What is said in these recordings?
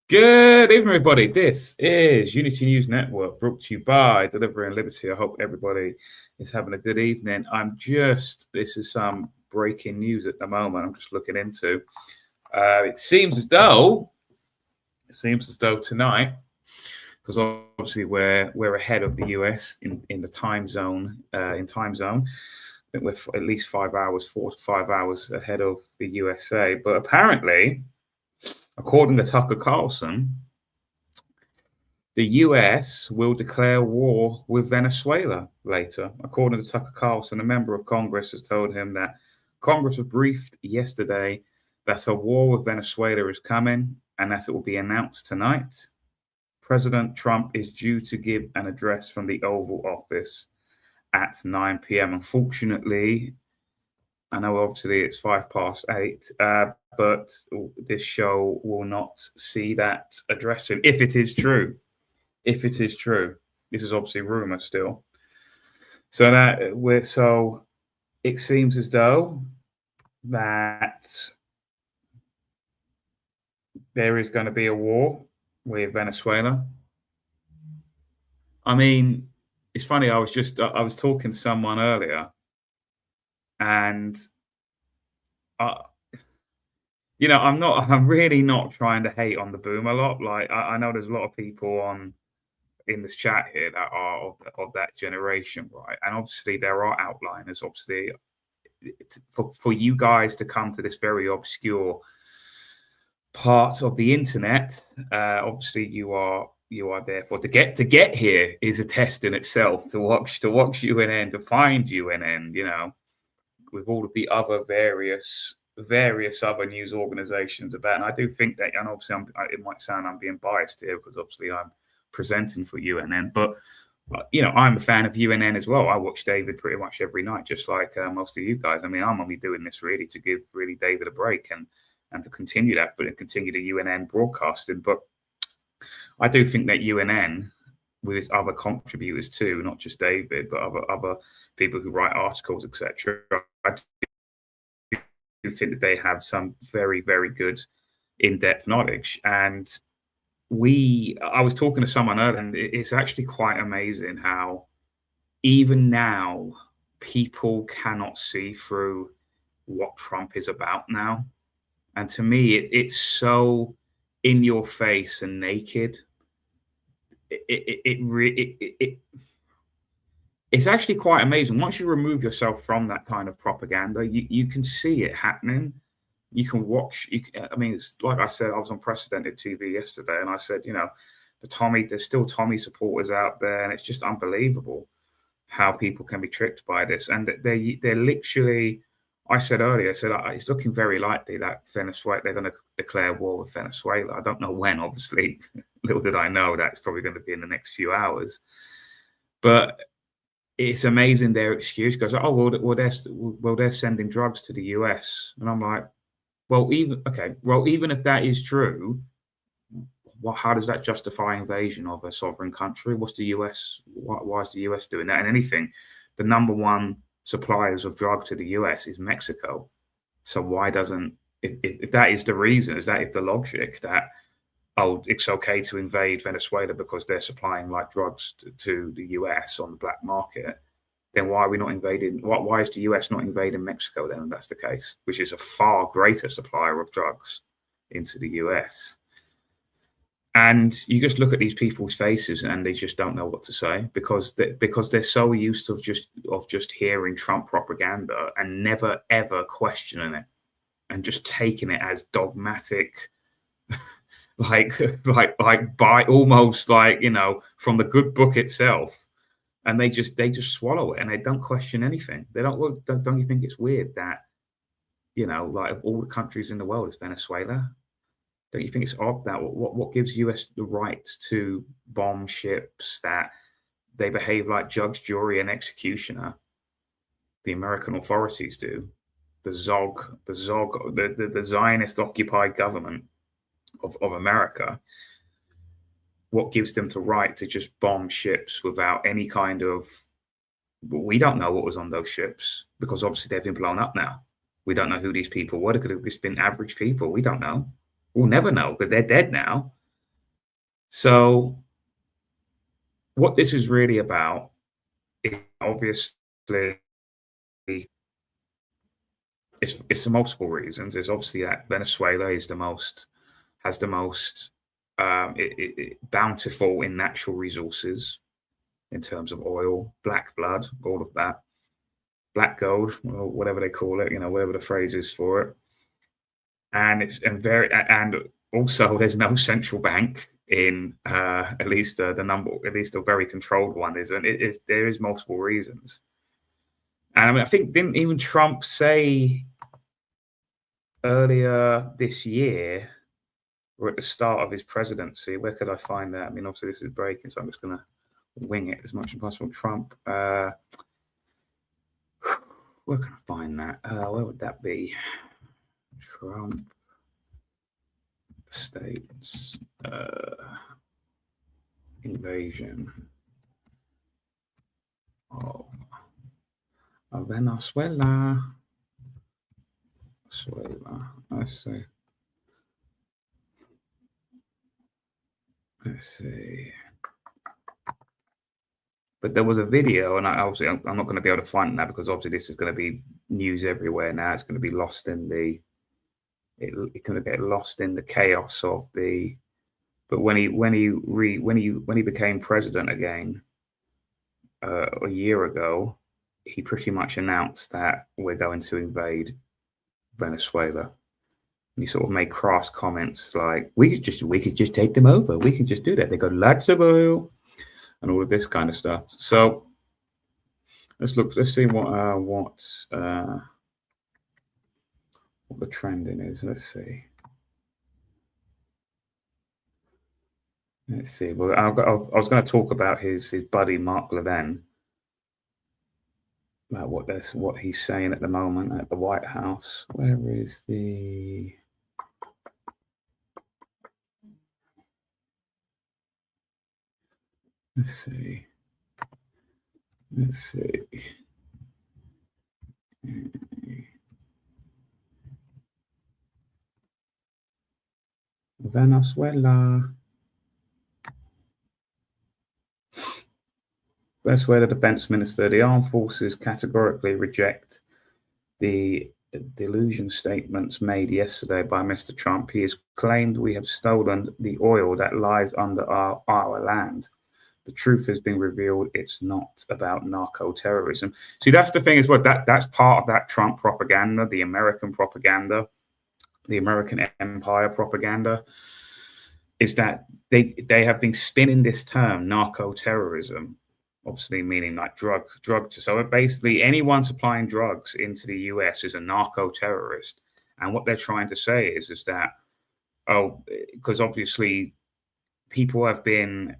Good evening, everybody. This is Unity News Network, brought to you by Delivering Liberty. I hope everybody is having a good evening. This is some breaking news at the moment. I'm just looking into. It seems as though tonight, because obviously we're ahead of the US in the time zone. I think we're at least 5 hours, 4 to 5 hours ahead of the USA. But apparently, according to Tucker Carlson, the US will declare war with Venezuela later. According to Tucker Carlson, a member of Congress has told him that Congress was briefed yesterday that a war with Venezuela is coming and that it will be announced tonight. President Trump is due to give an address from the Oval Office at 9 p.m. Unfortunately, I know obviously it's 8:05, but this show will not see that addressing if it is true. If it is true, this is obviously rumor still. So it seems as though that there is going to be a war with Venezuela. I mean, it's funny. I was talking to someone earlier, and I'm really not trying to hate on the boom a lot. Like I know there's a lot of people in this chat here that are of that generation, right? And obviously there are outliners. Obviously, for you guys to come to this very obscure part of the internet, obviously you are there for to get here is a test in itself. To watch UNN, to find UNN, with all of the other various other news organizations about. And I do think that, and obviously it might sound I'm being biased here because obviously I'm presenting for UNN, but I'm a fan of UNN as well. I watch David pretty much every night, just like most of you guys. I mean, I'm only doing this really to give David a break and to continue that, but continue the UNN broadcasting. But I do think that UNN, with its other contributors too, not just David, but other people who write articles, etc. I do think that they have some very, very good in-depth knowledge. And I was talking to someone earlier, and it's actually quite amazing how even now people cannot see through what Trump is about now. And to me, it's so in your face and naked. It's actually quite amazing. Once you remove yourself from that kind of propaganda, you can see it happening. You can watch. It's like I said, I was on Precedented TV yesterday, and I said, there's still Tommy supporters out there, and it's just unbelievable how people can be tricked by this. And they're literally. I said earlier, it's looking very likely that Venezuela, they're going to declare war with Venezuela. I don't know when, obviously. Little did I know that's probably going to be in the next few hours. But it's amazing their excuse goes, they're sending drugs to the US. And I'm like, even if that is true, how does that justify invasion of a sovereign country? What's the US? Why is the US doing that? And anything, the number one suppliers of drug to the US is Mexico. So why doesn't, if that is the reason, is that if the logic that, it's okay to invade Venezuela because they're supplying like drugs to the US on the black market, then why are we not invading? Why is the US not invading Mexico then, if that's the case, which is a far greater supplier of drugs into the US? And you just look at these people's faces and they just don't know what to say because they're so used to just hearing Trump propaganda and never ever questioning it and just taking it as dogmatic, like by almost like from the good book itself, and they just swallow it and they don't question anything. They don't you think it's weird that like of all the countries in the world, it's Venezuela? Don't you think it's odd that what gives US the right to bomb ships, that they behave like judge, jury, and executioner? The American authorities do. The Zionist occupied government of America. What gives them the right to just bomb ships without any kind of? We don't know what was on those ships because obviously they've been blown up now. We don't know who these people were. They could have just been average people. We don't know. We'll never know, but they're dead now. So what this is really about is obviously it's for multiple reasons. There's obviously that Venezuela is the most has the most bountiful in natural resources in terms of oil, black blood, all of that, black gold, or whatever they call it, whatever the phrase is for it. And it's and very and also there's no central bank in at least the number, at least a very controlled one is, and it is there is multiple reasons. And I mean, I think didn't even Trump say earlier this year or at the start of his presidency? Where could I find that? I mean, obviously this is breaking, so I'm just going to wing it as much as possible. Trump, where can I find that? Where would that be? Trump states invasion of Venezuela. Let's see. But there was a video, and I'm not going to be able to find it now because obviously this is going to be news everywhere now. It's going to be lost in it's going to get lost in the chaos of the. But when he became president again a year ago, he pretty much announced that we're going to invade Venezuela. And he sort of made crass comments like, "We could just take them over. We can just do that. They got lots of oil." And all of this kind of stuff. So let's see what the trending is. Let's see. Well, I was going to talk about his buddy Mark Levin, about what he's saying at the moment at the White House. Where is the? Let's see. Venezuela Defense Minister, the armed forces categorically reject the delusion statements made yesterday by Mr. Trump. He has claimed we have stolen the oil that lies under our land. The truth has been revealed. It's not about narco-terrorism. See, that's the thing as well. That's part of that Trump propaganda, the American propaganda, the American empire propaganda, is that they have been spinning this term narco-terrorism, obviously meaning like drug. So basically, anyone supplying drugs into the US is a narco-terrorist. And what they're trying to say is that, because obviously people have been,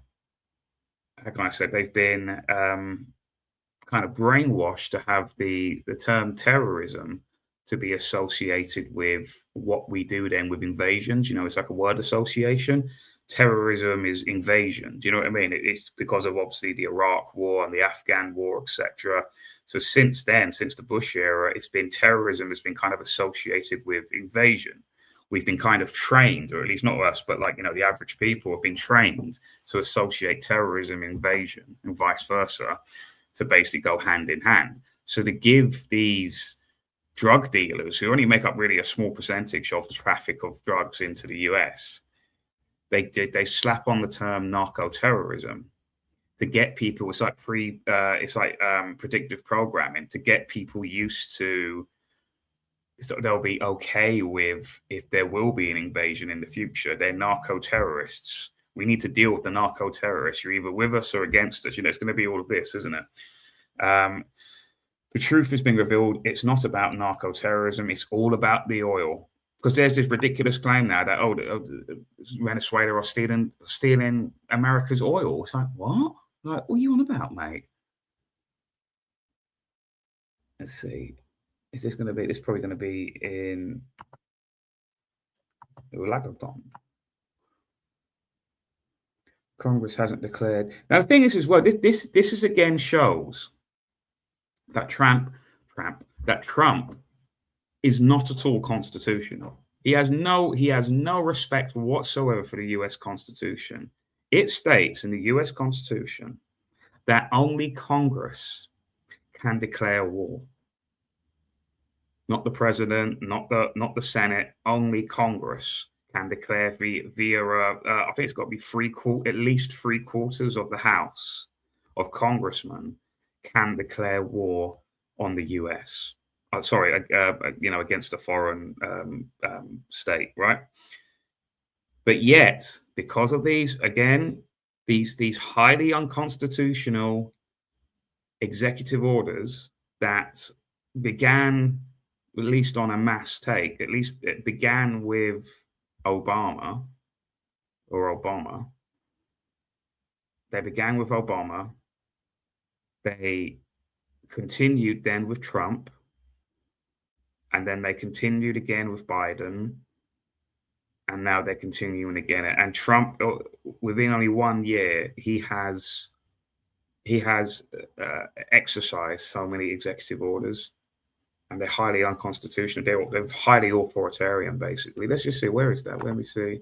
how can I say, they've been kind of brainwashed to have the term terrorism to be associated with what we do then with invasions. It's like a word association. Terrorism is invasion. Do you know what I mean? It's because of obviously the Iraq war and the Afghan war, etc. So since then, since the Bush era, terrorism has been kind of associated with invasion. We've been kind of trained, or at least not us, but the average people have been trained to associate terrorism, invasion, and vice versa, to basically go hand in hand. So to give these drug dealers, who only make up really a small percentage of the traffic of drugs into the US, they slap on the term narco-terrorism to get people. It's like predictive programming to get people used to. So they'll be okay with if there will be an invasion in the future. They're narco-terrorists. We need to deal with the narco-terrorists. You're either with us or against us. It's going to be all of this, isn't it? The truth has been revealed. It's not about narco-terrorism. It's all about the oil. Because there's this ridiculous claim now that Venezuela are stealing America's oil. It's like, what? Like, what are you on about, mate? Let's see. Is this going to be? This probably going to be in Lagaton. Congress hasn't declared. Now the thing is, as well, this is again shows that Trump is not at all constitutional. He has no respect whatsoever for the U.S. Constitution. It states in the US Constitution that only Congress can declare war. Not the president, not the Senate, only Congress can declare via I think it's got to be at least three-quarters of the House of Congressmen can declare war on the U.S. Sorry, against a foreign state, right? But yet, because of these highly unconstitutional executive orders that began, at least on a mass take, at least it began with Obama or Obama. They began with Obama. They continued then with Trump. And then they continued again with Biden. And now they're continuing again. And Trump, within only 1 year, he has exercised so many executive orders, and they're highly unconstitutional. They're highly authoritarian, basically. Let's just see, where is that? Let me see.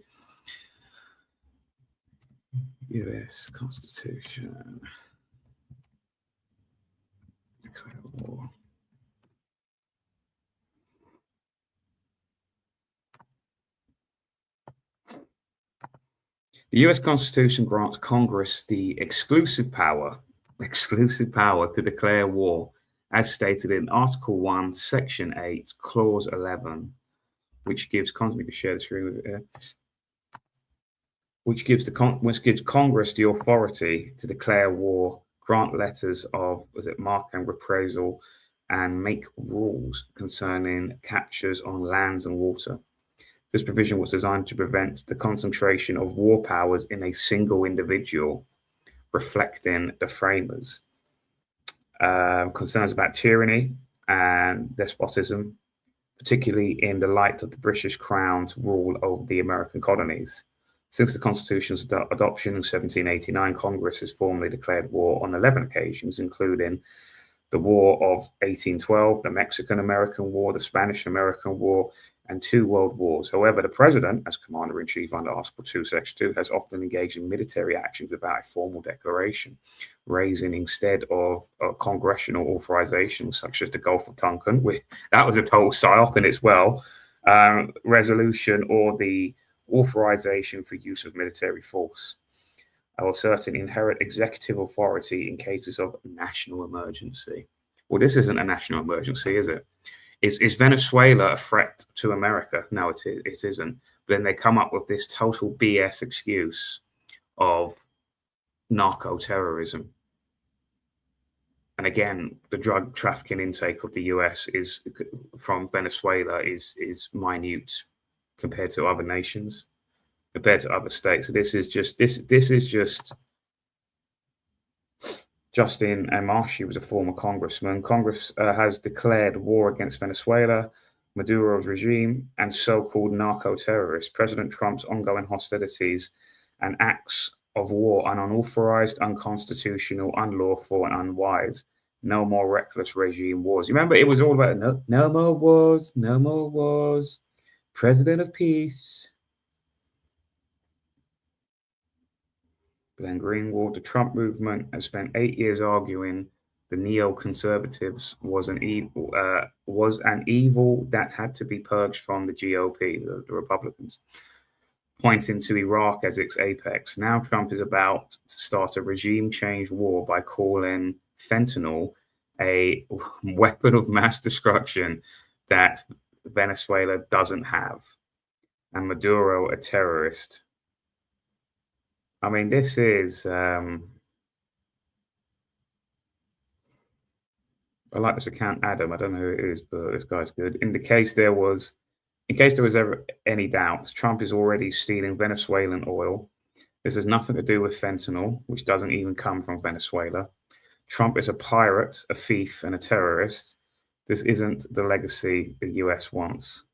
U.S. Constitution. Declare war. The U.S. Constitution grants Congress the exclusive power to declare war, as stated in Article 1, Section 8, Clause 11, which gives which gives Congress the authority to declare war, grant letters of marque and reprisal, and make rules concerning captures on lands and water. This provision was designed to prevent the concentration of war powers in a single individual, reflecting the framers' concerns about tyranny and despotism, particularly in the light of the British Crown's rule over the American colonies. Since the Constitution's adoption in 1789, Congress has formally declared war on 11 occasions, including the War of 1812, the Mexican-American War, the Spanish-American War, and 2 world wars. However, the president, as commander-in-chief under Article 2, Section 2, has often engaged in military actions without a formal declaration, raising instead of congressional authorization, such as the Gulf of Tonkin, that was a total psyop in its resolution, or the authorization for use of military force, or certain inherent executive authority in cases of national emergency. Well, this isn't a national emergency, is it? Is Venezuela a threat to America? No, it isn't. But then they come up with this total BS excuse of narco-terrorism. And again, the drug trafficking intake of the US from Venezuela is minute compared to other nations, compared to other states. So this is just Justin Amashi was a former congressman. Congress has declared war against Venezuela, Maduro's regime, and so-called narco-terrorists. President Trump's ongoing hostilities and acts of war are unauthorized, unconstitutional, unlawful, and unwise. No more reckless regime wars. You remember, it was all about no more wars, no more wars. President of peace. Glenn Greenwald, the Trump movement has spent 8 years arguing the neoconservatives was an evil that had to be purged from the GOP, the Republicans, pointing to Iraq as its apex. Now Trump is about to start a regime change war by calling fentanyl a weapon of mass destruction that Venezuela doesn't have, and Maduro a terrorist. I mean, this is, I like this account, Adam. I don't know who it is, but this guy's good. In case there was ever any doubt, Trump is already stealing Venezuelan oil. This has nothing to do with fentanyl, which doesn't even come from Venezuela. Trump is a pirate, a thief, and a terrorist. This isn't the legacy the US wants.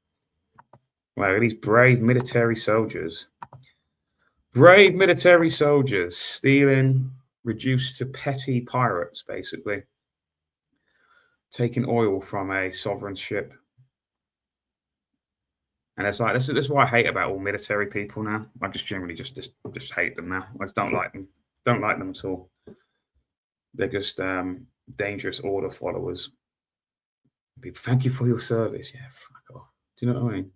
Well, these brave military soldiers. Brave military soldiers stealing, reduced to petty pirates, basically. Taking oil from a sovereign ship. And it's like this is why I hate about all military people now. I just generally just hate them now. I just don't like them. Don't like them at all. They're just dangerous order followers. People, thank you for your service. Yeah, fuck off. Do you know what I mean?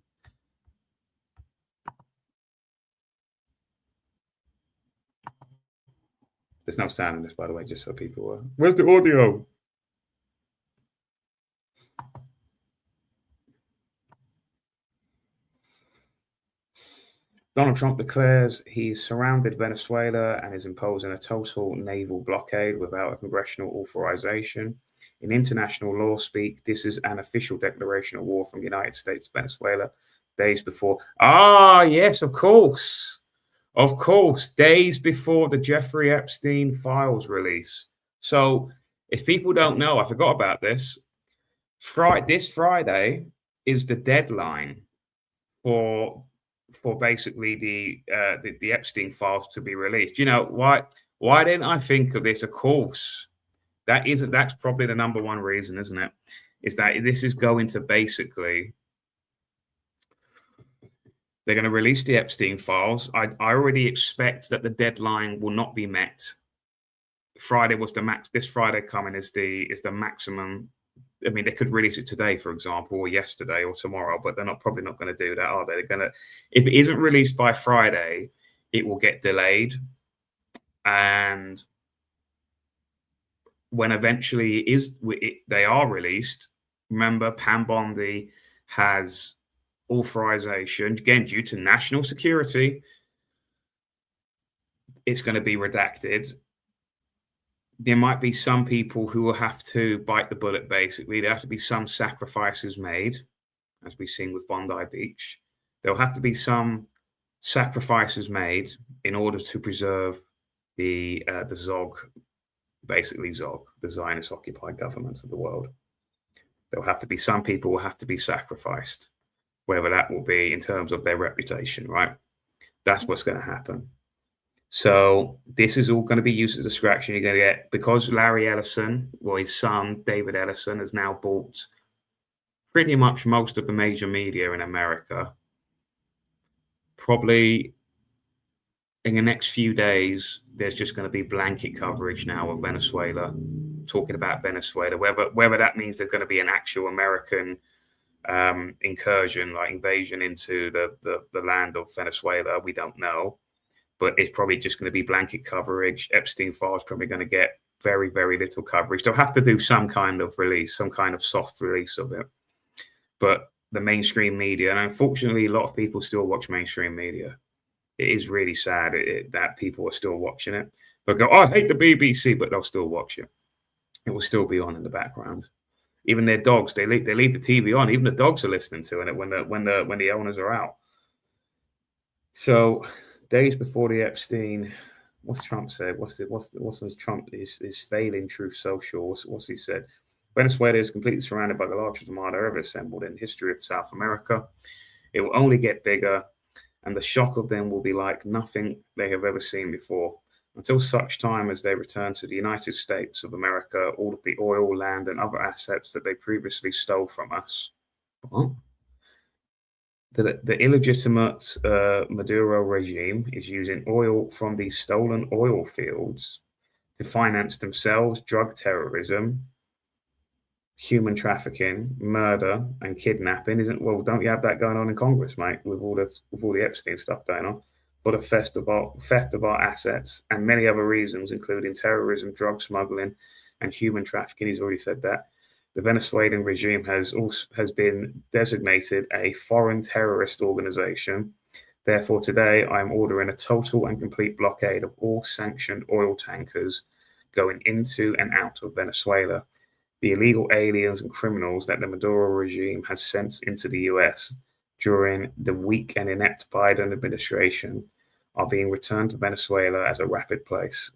There's no sound in this, by the way, just so people are. Where's the audio? Donald Trump declares he's surrounded Venezuela and is imposing a total naval blockade without a congressional authorization. In international law speak, this is an official declaration of war from the United States to Venezuela days before. Ah, yes, of course. Of course, days before the Jeffrey Epstein files release. So, if people don't know, I forgot about this. This Friday is the deadline for basically the Epstein files to be released. You know why? Why didn't I think of this? Of course, that's probably the number one reason, isn't it? Is that this is going to basically they're going to release the Epstein files. I already expect that the deadline will not be met. Friday was the max. This Friday coming is the maximum. I mean, they could release it today, for example, or yesterday, or tomorrow, but they're not probably not going to do that, are they? They're going to, if it isn't released by Friday, it will get delayed, and when eventually they are released, remember, Pam Bondi has authorization again due to national security. It's going to be redacted. There might be some people who will have to bite the bullet, basically. There have to be some sacrifices made, as we've seen with Bondi Beach. There'll have to be some sacrifices made in order to preserve the Zog, basically Zog, the Zionist occupied governments of the world. There'll have to be some people will have to be sacrificed, whether that will be in terms of their reputation, right? That's what's going to happen. So this is all going to be used as a distraction. You're going to get, because Larry Ellison, or his son, David Ellison, has now bought pretty much most of the major media in America. Probably in the next few days, there's just going to be blanket coverage now of Venezuela, talking about Venezuela, whether that means there's going to be an actual American incursion, like invasion into the land of Venezuela. We don't know. But it's probably just going to be blanket coverage. Epstein files probably going to get very, very little coverage. They'll have to do some kind of release, some kind of soft release of it. But the mainstream media, and unfortunately, a lot of people still watch mainstream media. It is really sad that people are still watching it. They'll go, oh, I hate the BBC, but they'll still watch it. It will still be on in the background. Even their dogs, they leave the TV on. Even the dogs are listening to it when the owners are out. So days before the Epstein, what's Trump said? What's Trump is failing Truth Social? What's he said? Venezuela is completely surrounded by the largest armada ever assembled in the history of South America. It will only get bigger, and the shock of them will be like nothing they have ever seen before. Until such time as they return to the United States of America, all of the oil, land, and other assets that they previously stole from us. What? The illegitimate Maduro regime is using oil from these stolen oil fields to finance themselves, drug terrorism, human trafficking, murder, and kidnapping. Don't you have that going on in Congress, mate, with all the Epstein stuff going on? For the theft of our assets and many other reasons, including terrorism, drug smuggling, and human trafficking. He's already said that. The Venezuelan regime has been designated a foreign terrorist organization. Therefore, today I am ordering a total and complete blockade of all sanctioned oil tankers going into and out of Venezuela. The illegal aliens and criminals that the Maduro regime has sent into the US during the weak and inept Biden administration are being returned to Venezuela at a rapid pace.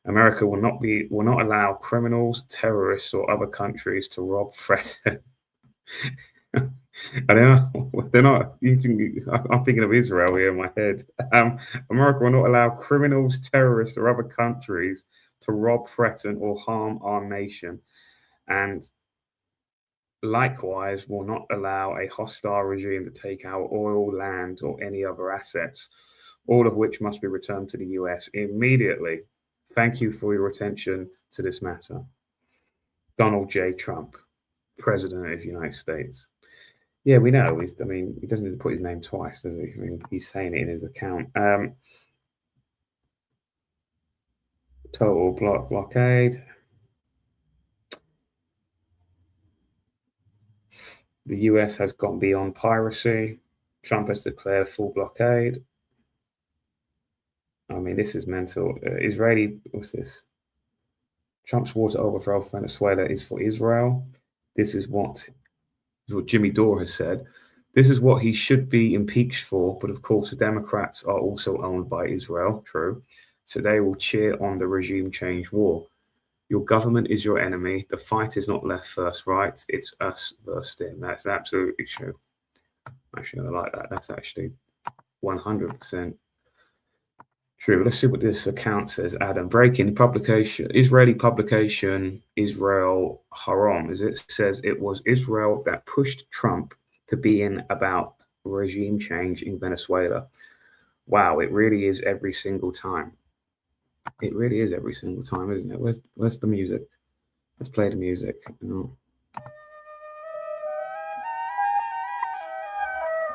America will not allow criminals, terrorists, or other countries to rob, threaten. I don't know. They're not. I'm thinking of Israel here in my head. America will not allow criminals, terrorists, or other countries to rob, threaten, or harm our nation. And likewise will not allow a hostile regime to take our oil, land, or any other assets, all of which must be returned to the US immediately. Thank you for your attention to this matter. Donald J. Trump, President of the United States. Yeah, we know. I mean, he doesn't need to put his name twice, does he? I mean, he's saying it in his account. Total blockade. The US has gone beyond piracy. Trump has declared full blockade. I mean, this is mental. Israeli, what's this? Trump's war to overthrow Venezuela is for Israel. This is what Jimmy Dore has said. This is what he should be impeached for. But of course, the Democrats are also owned by Israel. True. So they will cheer on the regime change war. Your government is your enemy. The fight is not left first, right? It's us versus them. That's absolutely true. Actually, I like that. That's actually 100% true. Let's see what this account says. Adam, breaking publication, Israeli publication, Israel Haram. It says it was Israel that pushed Trump to be in about regime change in Venezuela. Wow, it really is every single time. It really is every single time, isn't it? Where's the music? Let's play the music. Oh.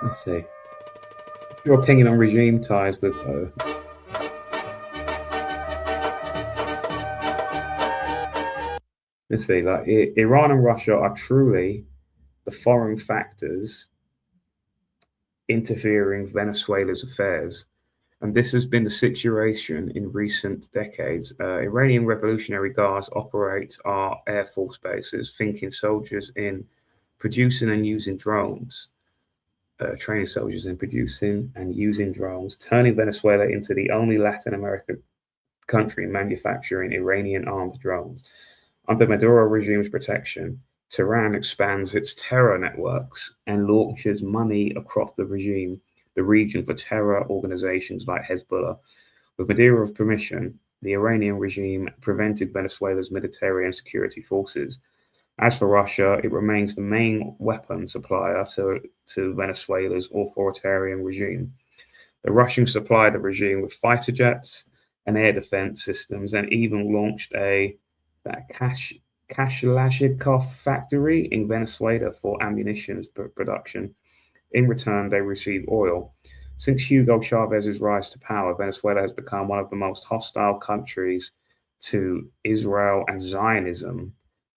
Let's see. Your opinion on regime ties with let's see, like Iran and Russia are truly the foreign factors interfering Venezuela's affairs. And this has been the situation in recent decades. Iranian Revolutionary Guards operate our air force bases, thinking soldiers in producing and using drones, training soldiers in producing and using drones, turning Venezuela into the only Latin American country manufacturing Iranian armed drones. Under Maduro regime's protection, Tehran expands its terror networks and launches money across the region for terror organizations like Hezbollah. With Maduro's permission, the Iranian regime prevented Venezuela's military and security forces. As for Russia, it remains the main weapon supplier to Venezuela's authoritarian regime. The Russians supplied the regime with fighter jets and air defense systems, and even launched a Kalashnikov factory in Venezuela for ammunition production. In return, they receive oil. Since Hugo Chavez's rise to power, Venezuela has become one of the most hostile countries to Israel and Zionism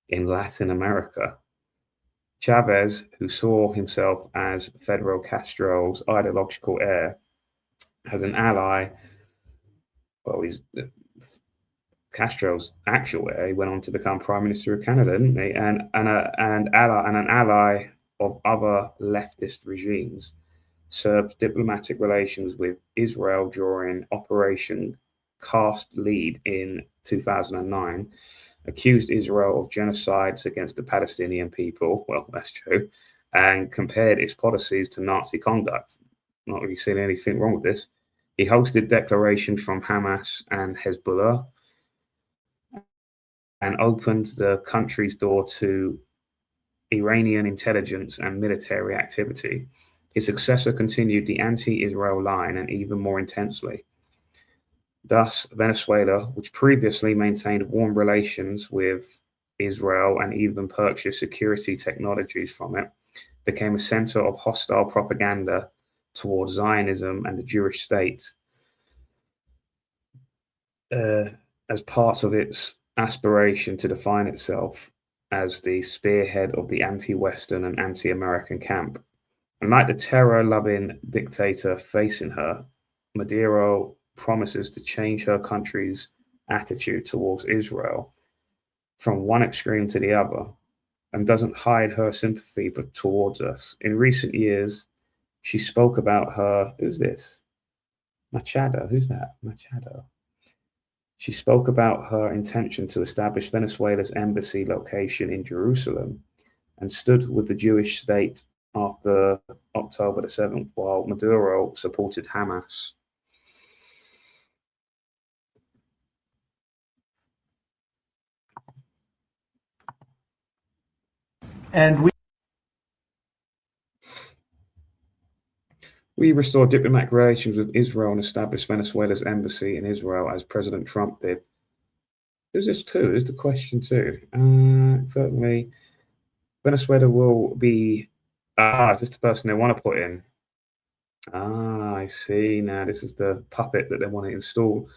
in Latin America. Chavez, who saw himself as Fidel Castro's ideological heir, has an ally. Well, he's Castro's actual heir. He went on to become Prime Minister of Canada, didn't he? And an ally of other leftist regimes. Served diplomatic relations with Israel during Operation Cast Lead in 2009, accused Israel of genocides against the Palestinian people. Well, that's true. And compared its policies to Nazi conduct. Not really seeing anything wrong with this. He hosted declarations from Hamas and Hezbollah and opened the country's door to Iranian intelligence and military activity. His successor continued the anti-Israel line and even more intensely. Thus, Venezuela, which previously maintained warm relations with Israel and even purchased security technologies from it, became a center of hostile propaganda towards Zionism and the Jewish state as part of its aspiration to define itself as the spearhead of the anti-Western and anti-American camp. And like the terror-loving dictator facing her, Maduro promises to change her country's attitude towards Israel from one extreme to the other, and doesn't hide her sympathy but towards us. In recent years, she spoke about her. Who's this? Machado. Who's that? Machado. She spoke about her intention to establish Venezuela's embassy location in Jerusalem and stood with the Jewish state after October the 7th, while Maduro supported Hamas. And we We restored diplomatic relations with Israel and established Venezuela's embassy in Israel as President Trump did. Is this too? Is the question too? Certainly, Venezuela will be. Is this the person they want to put in? I see. Now, this is the puppet that they want to install.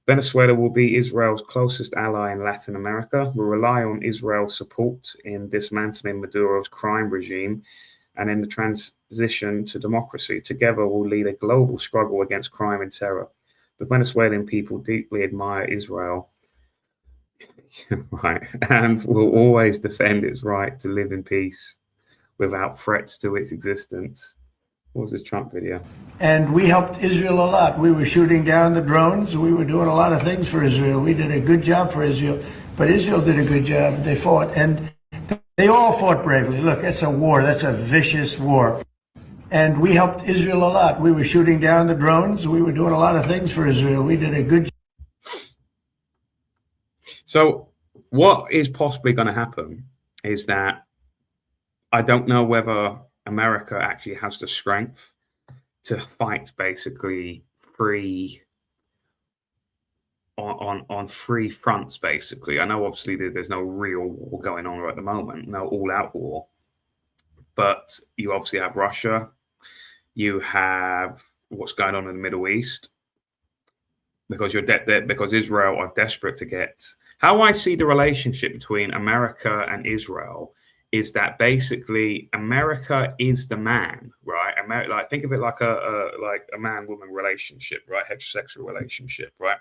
Venezuela will be Israel's closest ally in Latin America. We rely on Israel's support in dismantling Maduro's crime regime and in the transition to democracy. Together, we'll lead a global struggle against crime and terror. The Venezuelan people deeply admire Israel, right, and will always defend its right to live in peace without threats to its existence. What was this Trump video? And we helped Israel a lot. We were shooting down the drones. We were doing a lot of things for Israel. We did a good job for Israel, but Israel did a good job. They fought, and they all fought bravely. Look, it's a war. That's a vicious war. And we helped Israel a lot. We were shooting down the drones. We were doing a lot of things for Israel. We did a good job. So what is possibly going to happen is that I don't know whether America actually has the strength to fight basically free on three fronts. Basically, I know obviously there's no real war going on at the moment, no all-out war, but you obviously have Russia, you have what's going on in the Middle East, because because Israel are desperate to get. How I see the relationship between America and Israel is that basically America is the man, right? Like think of it like a man-woman relationship, right? Heterosexual relationship, right?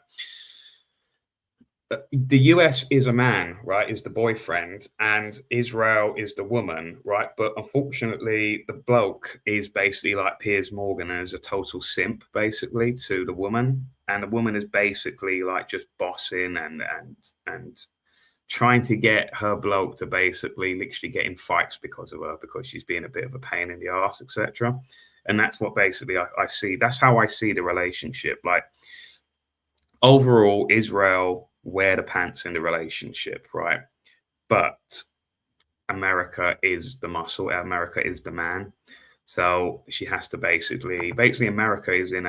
The US is a man, right? Is the boyfriend, and Israel is the woman, right? But unfortunately, the bloke is basically like Piers Morgan as a total simp, basically, to the woman, and the woman is basically like just bossing and trying to get her bloke to basically literally get in fights because of her, because she's being a bit of a pain in the ass, etc. And that's what basically I see. That's how I see the relationship. Like overall, Israel wear the pants in the relationship, right? But America is the muscle. America is the man. So she has to basically America is in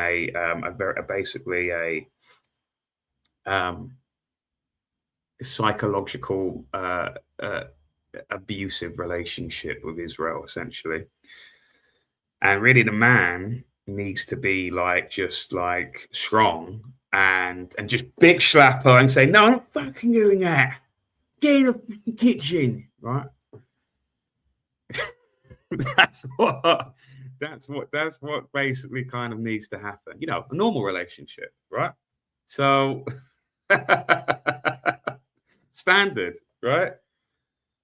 basically a psychological abusive relationship with Israel, essentially. And really the man needs to be like just like strong and just big slap her and say, no, I'm not fucking doing that. Get in the kitchen, right? that's what basically kind of needs to happen. You know, a normal relationship, right? So standard, right?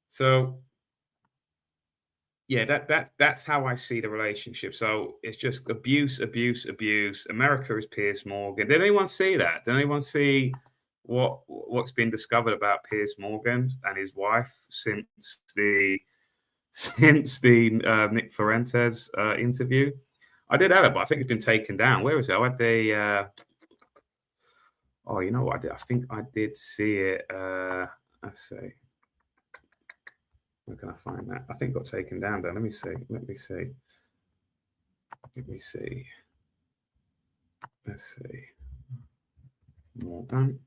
So yeah, that's how I see the relationship. So it's just abuse. America is Piers Morgan. Did anyone see that? Did anyone see what's been discovered about Piers Morgan and his wife since the Nick Fuentes interview? I did have it, but I think it's been taken down. Where is it? I had the oh, you know what I did? I think I did see it. Let's see. Where can I find that? I think it got taken down there. Let me see. Let's see. Morgan.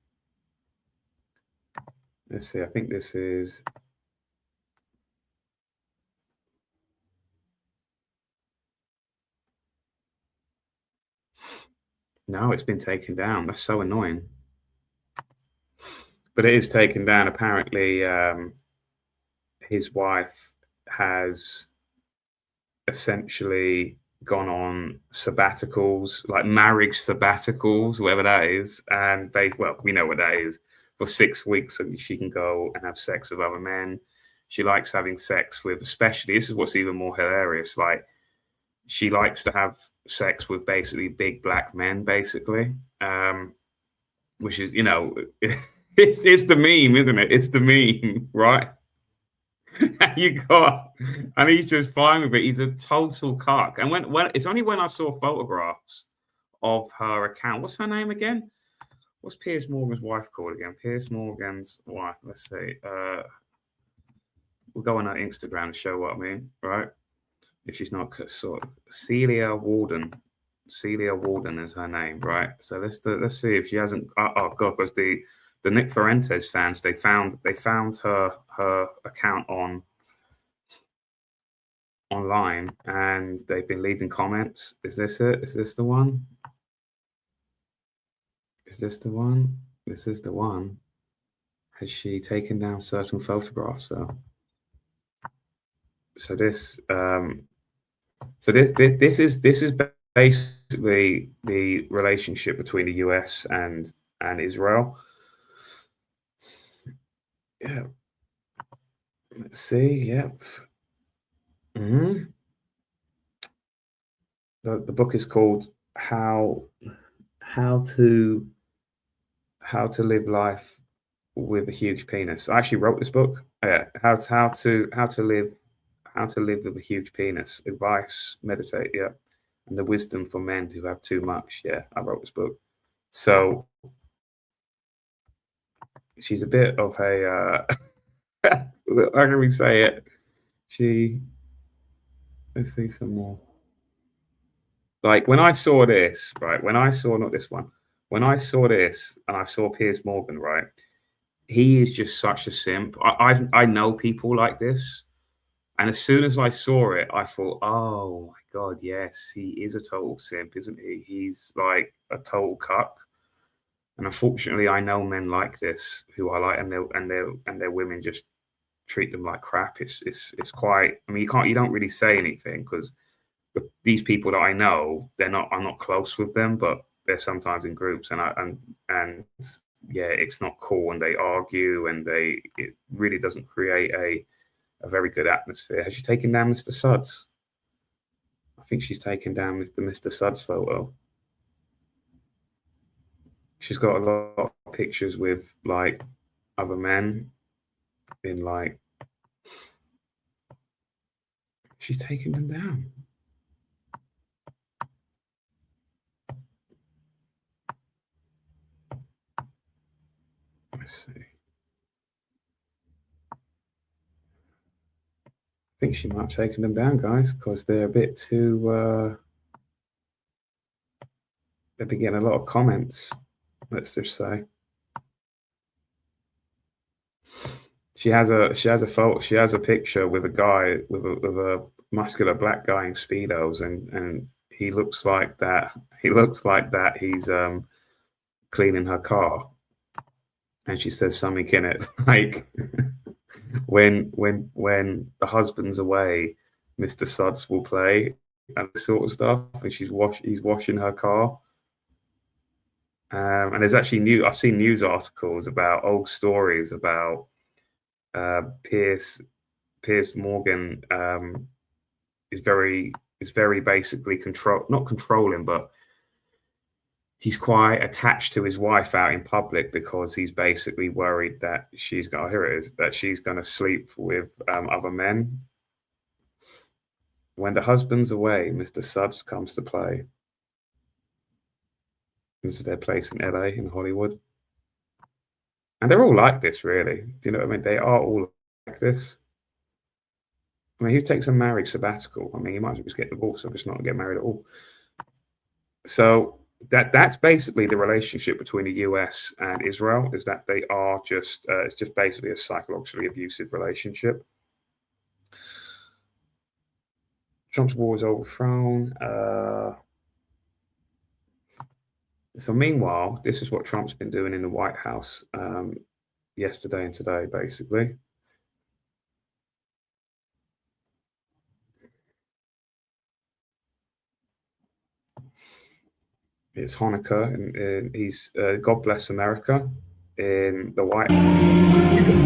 Let's see. I think this is. No, it's been taken down. That's so annoying. But it is taken down. Apparently, his wife has essentially gone on sabbaticals, like marriage sabbaticals, whatever that is. And we know what that is. For 6 weeks, so she can go and have sex with other men. She likes having sex with, especially, this is what's even more hilarious, like, she likes to have sex with basically big black men, basically, which is, you know, it's the meme, isn't it? It's the meme, right? And he's just fine with it. He's a total cock. And when it's only when I saw photographs of her account. What's her name again? What's Piers Morgan's wife called again? Piers Morgan's wife. Let's see. We'll go on her Instagram to show what I mean, right? if she's not sort of Celia Warden. Celia Warden is her name, right? So let's see if she hasn't. Oh God, because the Nick Fuentes fans they found her account online, and they've been leaving comments. Is this it? Is this the one? Is this the one? This is the one. Has she taken down certain photographs though? So this is basically the relationship between the US and Israel. Yeah. Let's see. Yep. hmm The book is called how to how to live life with a huge penis. I actually wrote this book. Yeah, how to live with a huge penis. Advice, meditate. Yeah, and the wisdom for men who have too much. Yeah, I wrote this book. So she's a bit of a how can we say it? She let's see some more. Like when I saw this, right? When I saw not this one, when I saw this and I saw Piers Morgan, right? He is just such a simp. I know people like this, and as soon as I saw it, I thought, oh my god, yes, he is a total simp, isn't he? He's like a total cuck. And unfortunately, I know men like this who I like, and their women just treat them like crap. It's quite. I mean, you don't really say anything because these people that I know, I'm not close with them, but they're sometimes in groups, and yeah, it's not cool when they argue, and it really doesn't create a very good atmosphere. Has she taken down Mr. Suds? I think she's taken down the Mr. Suds photo. She's got a lot of pictures with like other men in like. She's taken them down. Let's see. I think she might have taken them down, guys, because they're a bit too. They've been getting a lot of comments. Let's just say she has a photo. She has a picture with a guy with a muscular black guy in speedos, and he looks like that. He looks like that. He's cleaning her car, and she says something in it like, when the husband's away, Mr. Suds will play and this sort of stuff, and he's washing her car. And there's actually I've seen news articles about old stories about Piers Morgan is very basically not controlling, but he's quite attached to his wife out in public because he's basically worried that she's going to sleep with other men. When the husband's away, Mr. Suds comes to play. This is their place in LA, in Hollywood. And they're all like this, really. Do you know what I mean? They are all like this. I mean, who takes a marriage sabbatical? I mean, you might as well just get divorced or just not get married at all. So that's basically the relationship between the US and Israel, is that they are just, it's just basically a psychologically abusive relationship. Trump's war is overthrown. So meanwhile, this is what Trump's been doing in the White House yesterday and today, basically. It's Hanukkah, and he's God Bless America in the White House.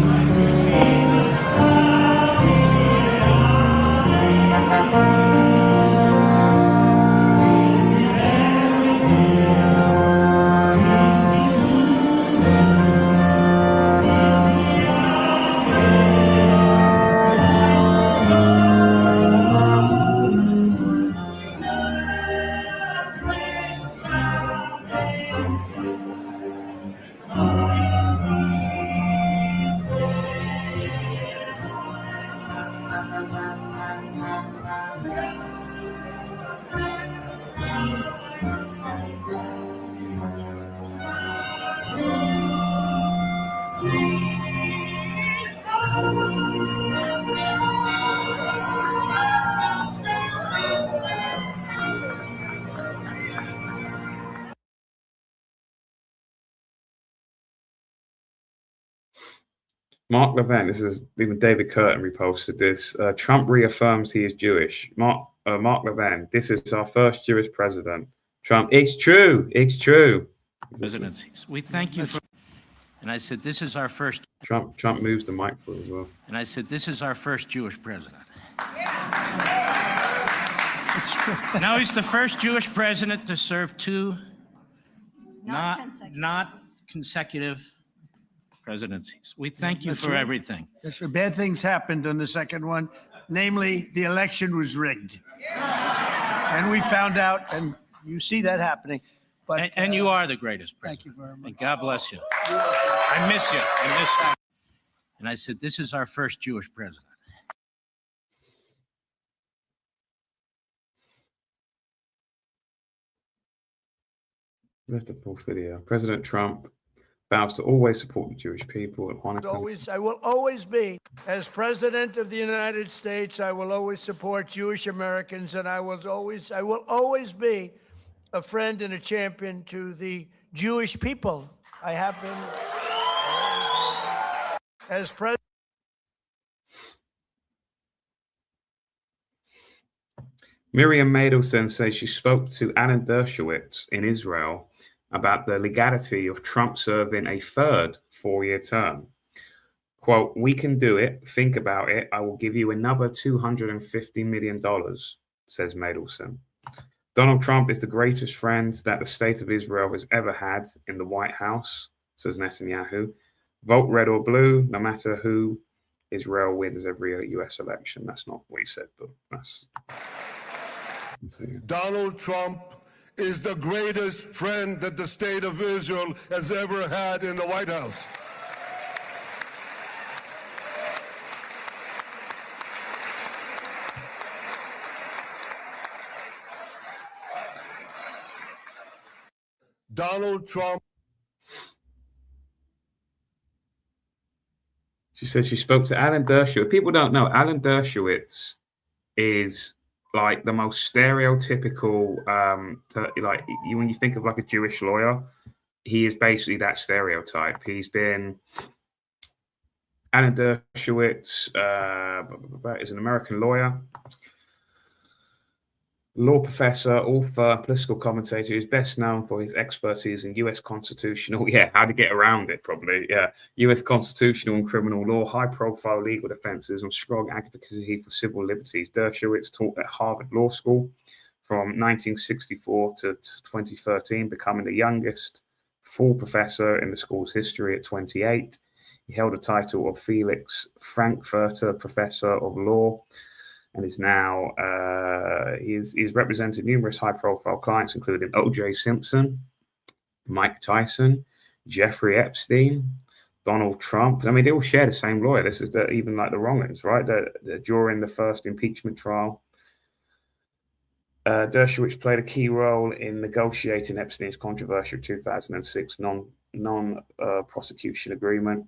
Mark Levin, this is even David Curtin reposted this. Trump reaffirms he is Jewish. Mark Levin, this is our first Jewish president. Trump, it's true. It's true. Presidencies. We thank you for. And I said, this is our first. Trump moves the mic for as well. And I said, this is our first Jewish president. Now he's the first Jewish president to serve two not consecutive presidencies. We thank you for everything. That's true. Bad things happened on the second one. Namely, the election was rigged. And we found out, and you see that happening. But And you are the greatest president. Thank you very much. And God bless you. I miss you. I miss you. And I said, this is our first Jewish president. That's the full video. President Trump vows to always support the Jewish people at Hanukkah. I will always be, as President of the United States, I will always support Jewish Americans, and I will always be a friend and a champion to the Jewish people. I have been as president. Miriam Madelson says she spoke to Alan Dershowitz in Israel about the legality of Trump serving a third four-year term. Quote, we can do it. Think about it. I will give you another $250 million, says Madelson. Donald Trump is the greatest friend that the state of Israel has ever had in the White House, says Netanyahu. Vote red or blue, no matter who Israel wins every US election. That's not what he said, but that's... Donald Trump is the greatest friend that the state of Israel has ever had in the White House. Donald Trump. She says she spoke to Alan Dershowitz. People don't know Alan Dershowitz is like the most stereotypical, when you think of like a Jewish lawyer, he is basically that stereotype. He's been Alan Dershowitz is an American lawyer, law professor, author, political commentator. He's best known for his expertise in U.S. constitutional, how to get around it, probably, U.S. constitutional and criminal law, high-profile legal defenses, and strong advocacy for civil liberties. Dershowitz taught at Harvard Law School from 1964 to 2013, becoming the youngest full professor in the school's history at 28. He held the title of Felix Frankfurter Professor of Law, and is now he's represented numerous high-profile clients, including O.J. Simpson, Mike Tyson, Jeffrey Epstein, Donald Trump. I mean, they all share the same lawyer. This is even like the wrong-uns, right? During the first impeachment trial, Dershowitz played a key role in negotiating Epstein's controversial 2006 non-prosecution agreement.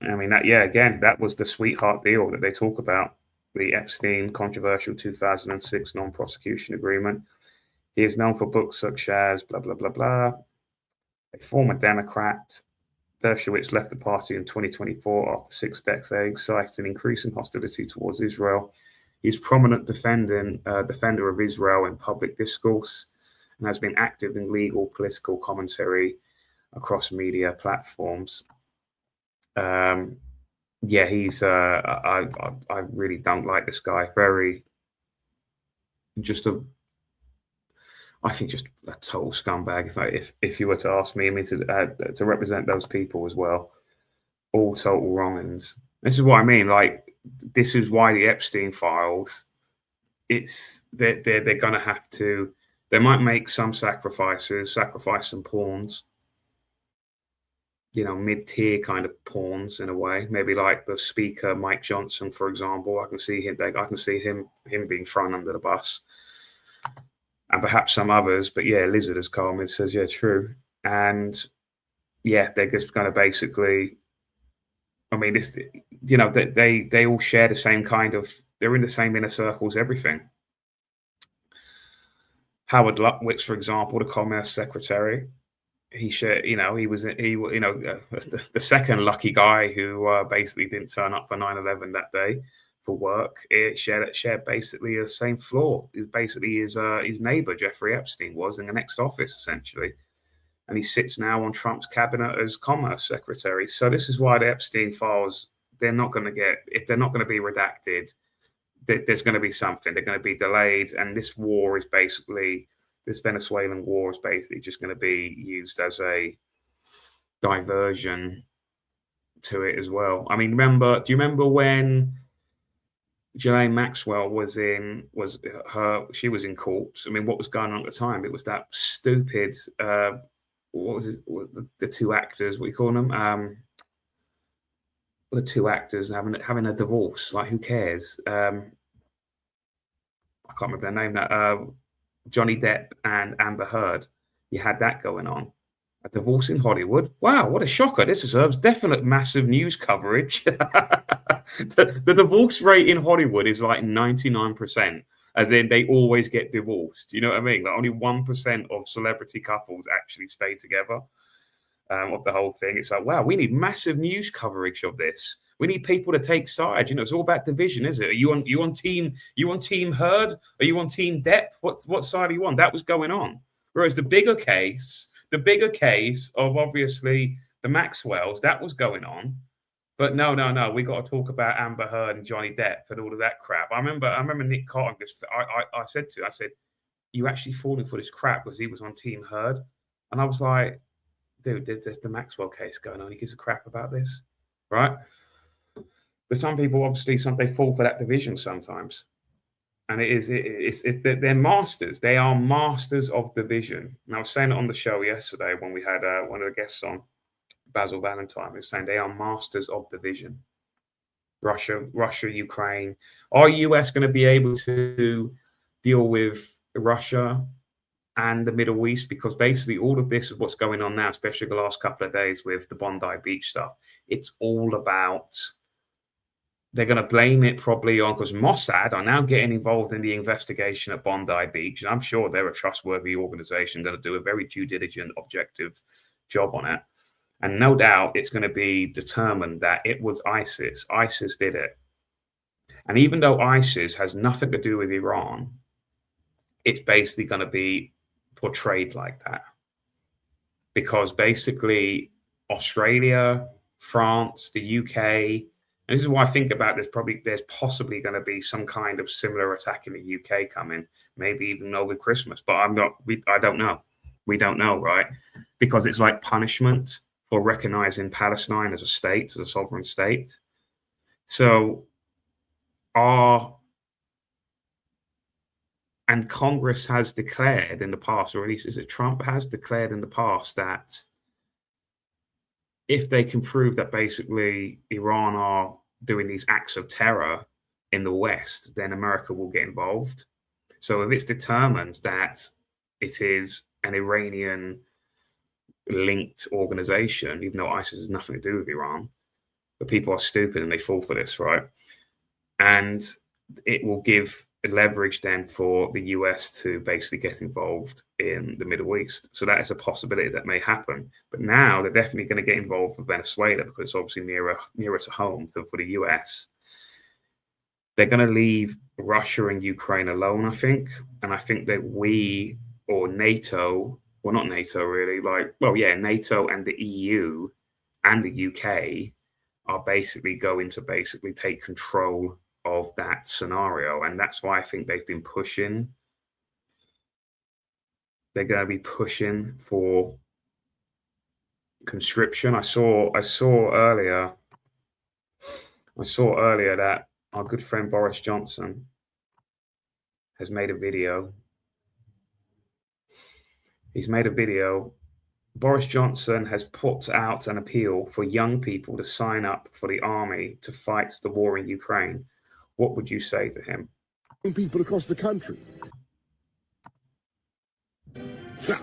I mean, that was the sweetheart deal that they talk about. The Epstein controversial 2006 non-prosecution agreement. He is known for books such as blah, blah, blah, blah. A former Democrat, Dershowitz left the party in 2024 after 6 decades, citing increasing hostility towards Israel. He's a prominent defender of Israel in public discourse and has been active in legal political commentary across media platforms. He's I really don't like this guy. I think just a total scumbag. If you were to ask me, to represent those people as well, all total wrong-uns. This is what I mean. Like, this is why the Epstein files. They're gonna have to. They might make some sacrifice some pawns. Mid-tier kind of pawns in a way. Maybe like the Speaker, Mike Johnson, for example. I can see him being thrown under the bus, and perhaps some others. But Lizard, as Carmen says, true. And they're just going to basically. I mean, this, they all share the same kind of. They're in the same inner circles. Everything. Howard Lutwitz, for example, the Commerce Secretary. he shared, the second lucky guy who basically didn't turn up for 9/11 that day for work. It shared basically the same floor. It was basically his neighbor Jeffrey Epstein was in the next office essentially, and he sits now on Trump's cabinet as Commerce Secretary. So this is why the Epstein files, they're not going to get, if they're not going to be redacted, there's going to be something. They're going to be delayed, and this war is basically, this Venezuelan war is basically just going to be used as a diversion to it as well. I mean, do you remember when Ghislaine Maxwell she was in court? I mean, what was going on at the time? It was that stupid, what was it? The two actors, what do you call them? The two actors having a divorce. Like, who cares? I can't remember their name now. Johnny Depp and Amber Heard. You had that going on. A divorce in Hollywood. Wow, what a shocker. This deserves definite massive news coverage. The divorce rate in Hollywood is like 99%, as in they always get divorced. You know what I mean? Like only 1% of celebrity couples actually stay together. Of the whole thing. It's like, wow, we need massive news coverage of this. We need people to take sides. You know, it's all about division, is it? Are you on team Heard? Are you on team Depp? What side are you on? That was going on. Whereas the bigger case of obviously the Maxwells, that was going on. But no, we got to talk about Amber Heard and Johnny Depp and all of that crap. I remember Nick Carter. I said, you actually falling for this crap because he was on team Heard, and I was like, dude, there's the Maxwell case going on. He gives a crap about this, right? But some people, obviously, they fall for that division sometimes. And they're masters. They are masters of division. And I was saying it on the show yesterday when we had one of the guests on, Basil Valentine, who was saying they are masters of division. Russia, Ukraine. Are US going to be able to deal with Russia and the Middle East? Because basically all of this is what's going on now, especially the last couple of days with the Bondi Beach stuff. It's all about, they're going to blame it probably on, because Mossad are now getting involved in the investigation at Bondi Beach. And I'm sure they're a trustworthy organization going to do a very due diligent, objective job on it. And no doubt it's going to be determined that it was ISIS. ISIS did it. And even though ISIS has nothing to do with Iran, it's basically going to be portrayed like that, because basically Australia, France, the UK, and this is why I think about there's possibly going to be some kind of similar attack in the UK coming, maybe even over Christmas, but I don't know. We don't know, right? Because it's like punishment for recognizing Palestine as a state, as a sovereign state. So and Congress has declared in the past, or at least is it Trump has declared in the past, that if they can prove that basically Iran are doing these acts of terror in the West, then America will get involved. So if it's determined that it is an Iranian linked organization, even though ISIS has nothing to do with Iran, but people are stupid and they fall for this, right? And it will give leverage then for the US to basically get involved in the Middle East. So that is a possibility that may happen. But now they're definitely going to get involved with Venezuela because it's obviously nearer to home for the US. They're going to leave Russia and Ukraine alone, I think. And I think that we, or NATO, well, not NATO really, NATO and the EU and the UK are basically going to basically take control of that scenario. And that's why I think they've been pushing. They're going to be pushing for conscription. I saw earlier that our good friend Boris Johnson has made a video. He's made a video. Boris Johnson has put out an appeal for young people to sign up for the army to fight the war in Ukraine. What would you say to him? People across the country. Sir,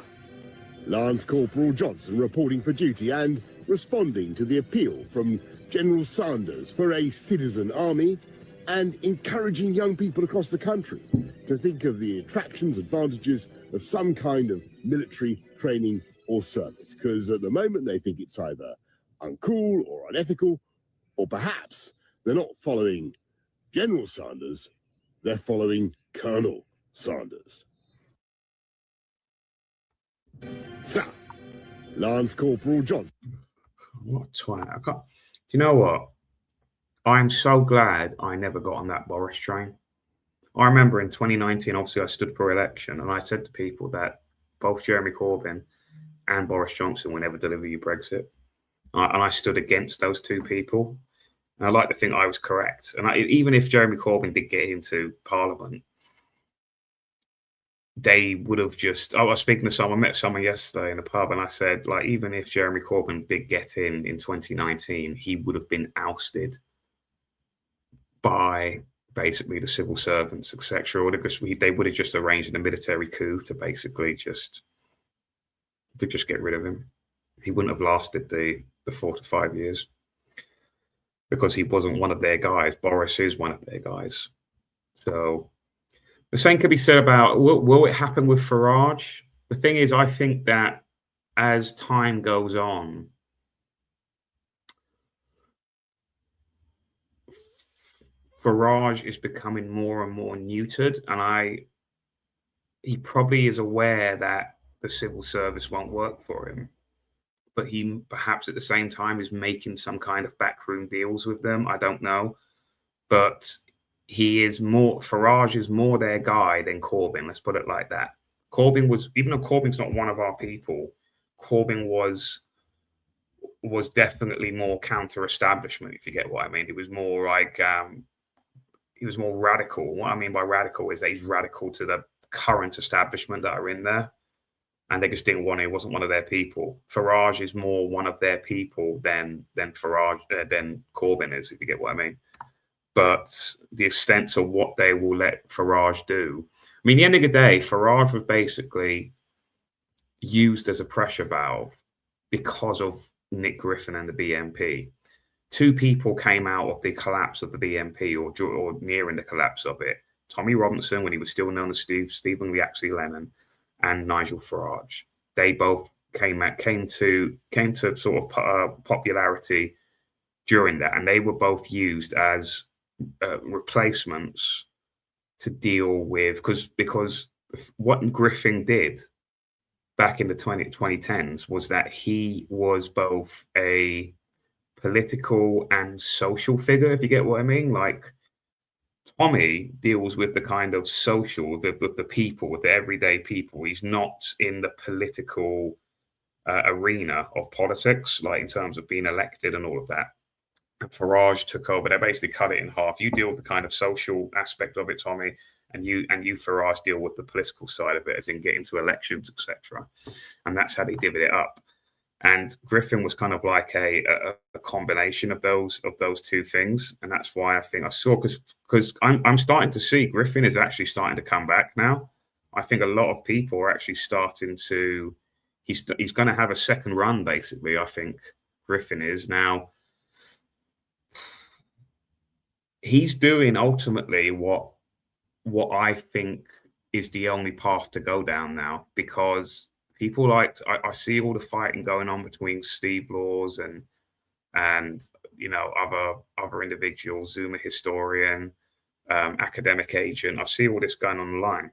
Lance Corporal Johnson reporting for duty and responding to the appeal from General Sanders for a citizen army and encouraging young people across the country to think of the attractions, advantages of some kind of military training or service, because at the moment they think it's either uncool or unethical, or perhaps they're not following General Sanders, they're following Colonel Sanders. So, Lance Corporal John. What a twat. I can't, do you know what? I'm so glad I never got on that Boris train. I remember in 2019, obviously I stood for election, and I said to people that both Jeremy Corbyn and Boris Johnson will never deliver you Brexit. And I stood against those two people. And I like to think I was correct. And even if Jeremy Corbyn did get into Parliament, they would have just. I was speaking to someone, met someone yesterday in a pub, and I said, like, even if Jeremy Corbyn did get in 2019, he would have been ousted by basically the civil servants, etc. Because they would have just arranged a military coup to basically just get rid of him. He wouldn't have lasted the 4 to 5 years because he wasn't one of their guys. Boris is one of their guys. So the same could be said about will it happen with Farage? The thing is, I think that as time goes on, Farage is becoming more and more neutered, and he probably is aware that the civil service won't work for him, but he perhaps at the same time is making some kind of backroom deals with them. I don't know, but Farage is more their guy than Corbyn. Let's put it like that. Corbyn was, even though Corbyn's not one of our people, Corbyn was definitely more counter-establishment, if you get what I mean. He was more like, he was more radical. What I mean by radical is that he's radical to the current establishment that are in there, and they just didn't want it. It wasn't one of their people. Farage is more one of their people than Corbyn is, if you get what I mean. But the extent to what they will let Farage do. I mean, at the end of the day, Farage was basically used as a pressure valve because of Nick Griffin and the BNP. Two people came out of the collapse of the BNP or nearing the collapse of it. Tommy Robinson, when he was still known as Stephen Reactley Lennon, and Nigel Farage. They both came to sort of popularity during that, and they were both used as replacements to deal with because what Griffin did back in the 2010s was that he was both a political and social figure, if you get what I mean. Like, Tommy deals with the kind of social, with the people, with the everyday people. He's not in the political arena of politics, like in terms of being elected and all of that. And Farage took over. They basically cut it in half. You deal with the kind of social aspect of it, Tommy, and you Farage deal with the political side of it, as in getting to elections, etc. And that's how they divvied it up. And Griffin was kind of like a combination of those two things, and that's why I think I saw because I'm starting to see Griffin is actually starting to come back now. I think a lot of people are actually starting to. He's going to have a second run, basically. I think Griffin is now. He's doing ultimately what I think is the only path to go down now, because people like I see all the fighting going on between Steve Laws and other individuals, Zuma historian, academic agent. I see all this going on online,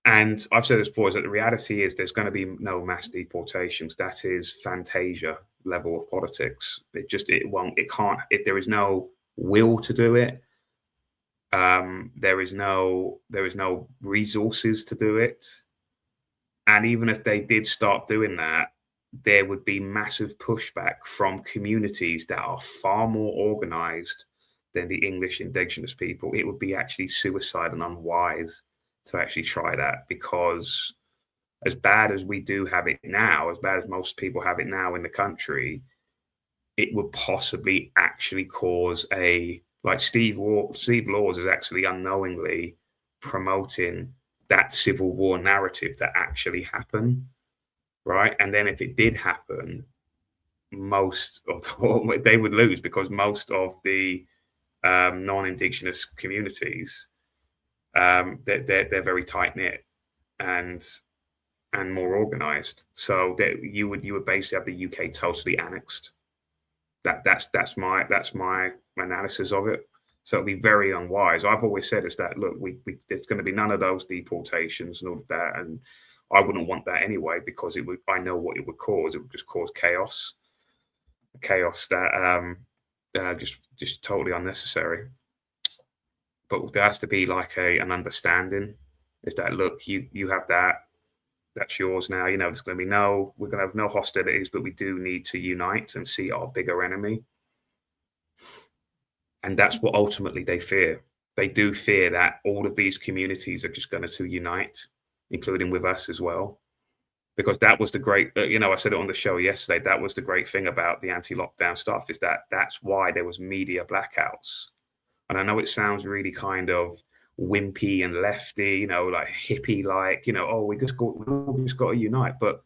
and I've said this before: is that the reality is there's going to be no mass deportations. That is fantasia level of politics. It won't. It can't. There is no will to do it. There is no resources to do it. And even if they did start doing that, there would be massive pushback from communities that are far more organized than the English indigenous people. It would be actually suicide and unwise to actually try that, because as bad as we do have it now, as bad as most people have it now in the country, it would possibly actually cause like Steve Laws is actually unknowingly promoting that civil war narrative that actually happened, right? And then if it did happen, they would lose, because most of the non-indigenous communities, they're very tight knit, and and more organized. So that you would basically have the UK totally annexed. That's my analysis of it. So it'll be very unwise. I've always said is that look, there's going to be none of those deportations and all of that, and I wouldn't want that anyway because it would. I know what it would cause. It would just cause chaos that just totally unnecessary. But there has to be like an understanding. Is that look, you have that's yours now. There's going to be we're going to have no hostilities, but we do need to unite and see our bigger enemy. And that's what ultimately they fear. They do fear that all of these communities are just going to unite, including with us as well. Because that was the great, I said it on the show yesterday, that was the great thing about the anti-lockdown stuff, is that's why there was media blackouts. And I know it sounds really kind of wimpy and lefty, like hippie, like, oh, we just got to unite. But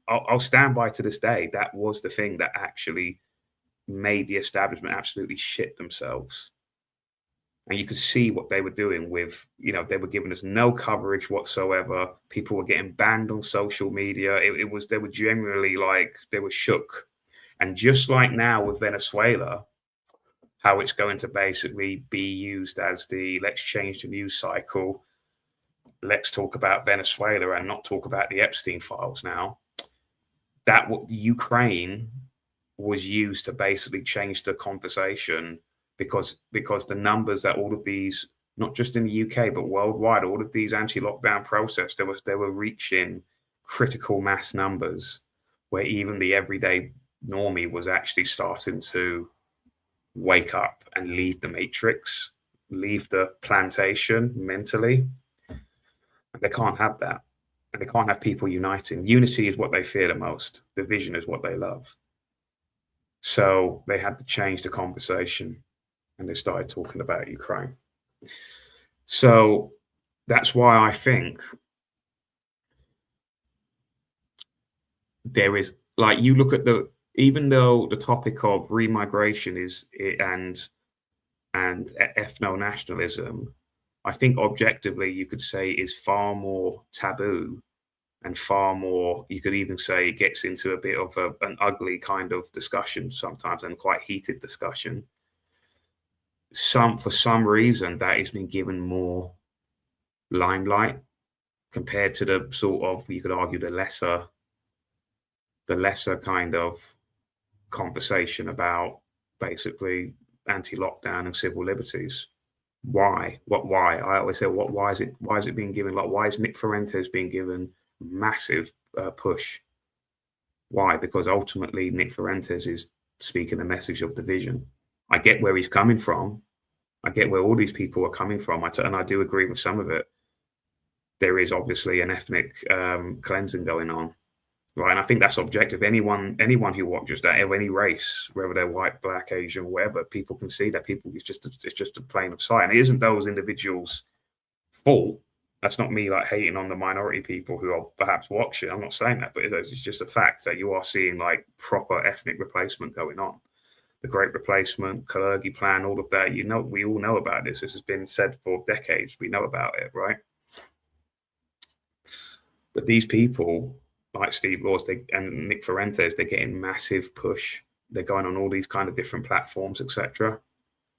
I'll stand by to this day, that was the thing that actually made the establishment absolutely shit themselves. And you could see what they were doing with, they were giving us no coverage whatsoever. People were getting banned on social media. They were generally like, they were shook. And just like now with Venezuela, how it's going to basically be used as let's change the news cycle. Let's talk about Venezuela and not talk about the Epstein files now. That what Ukraine was used to basically change the conversation because the numbers that all of these, not just in the UK, but worldwide, all of these anti-lockdown protests, they were reaching critical mass numbers where even the everyday normie was actually starting to wake up and leave the matrix, leave the plantation mentally. And they can't have that. And they can't have people uniting. Unity is what they fear the most. Division is what they love. So they had to change the conversation and they started talking about Ukraine. So that's why I think there is, like, you look at even though the topic of remigration and ethno-nationalism, I think objectively you could say is far more taboo and far more, you could even say it gets into a bit of an ugly kind of discussion sometimes and quite heated discussion. For some reason that has been given more limelight compared to the sort of, you could argue, the lesser kind of conversation about basically anti-lockdown and civil liberties. Why? Why? I always say, why is it being given? Like, why is Nick Fuentes being given massive push? Why? Because ultimately Nick Fuentes is speaking a message of division. I get where he's coming from. I get where all these people are coming from. And I do agree with some of it. There is obviously an ethnic cleansing going on. Right. And I think that's objective. Anyone who watches that, of any race, whether they're white, black, Asian, whatever, people can see that it's just a plane of sight. And it isn't those individuals' fault. That's not me like hating on the minority people who are perhaps watching. I'm not saying that, but it's just a fact that you are seeing like proper ethnic replacement going on. The Great Replacement, Kalergi Plan, all of that. We all know about this. This has been said for decades. We know about it, right? But these people, like Steve Laws and Nick Fuentes, they're getting massive push. They're going on all these kind of different platforms, etc.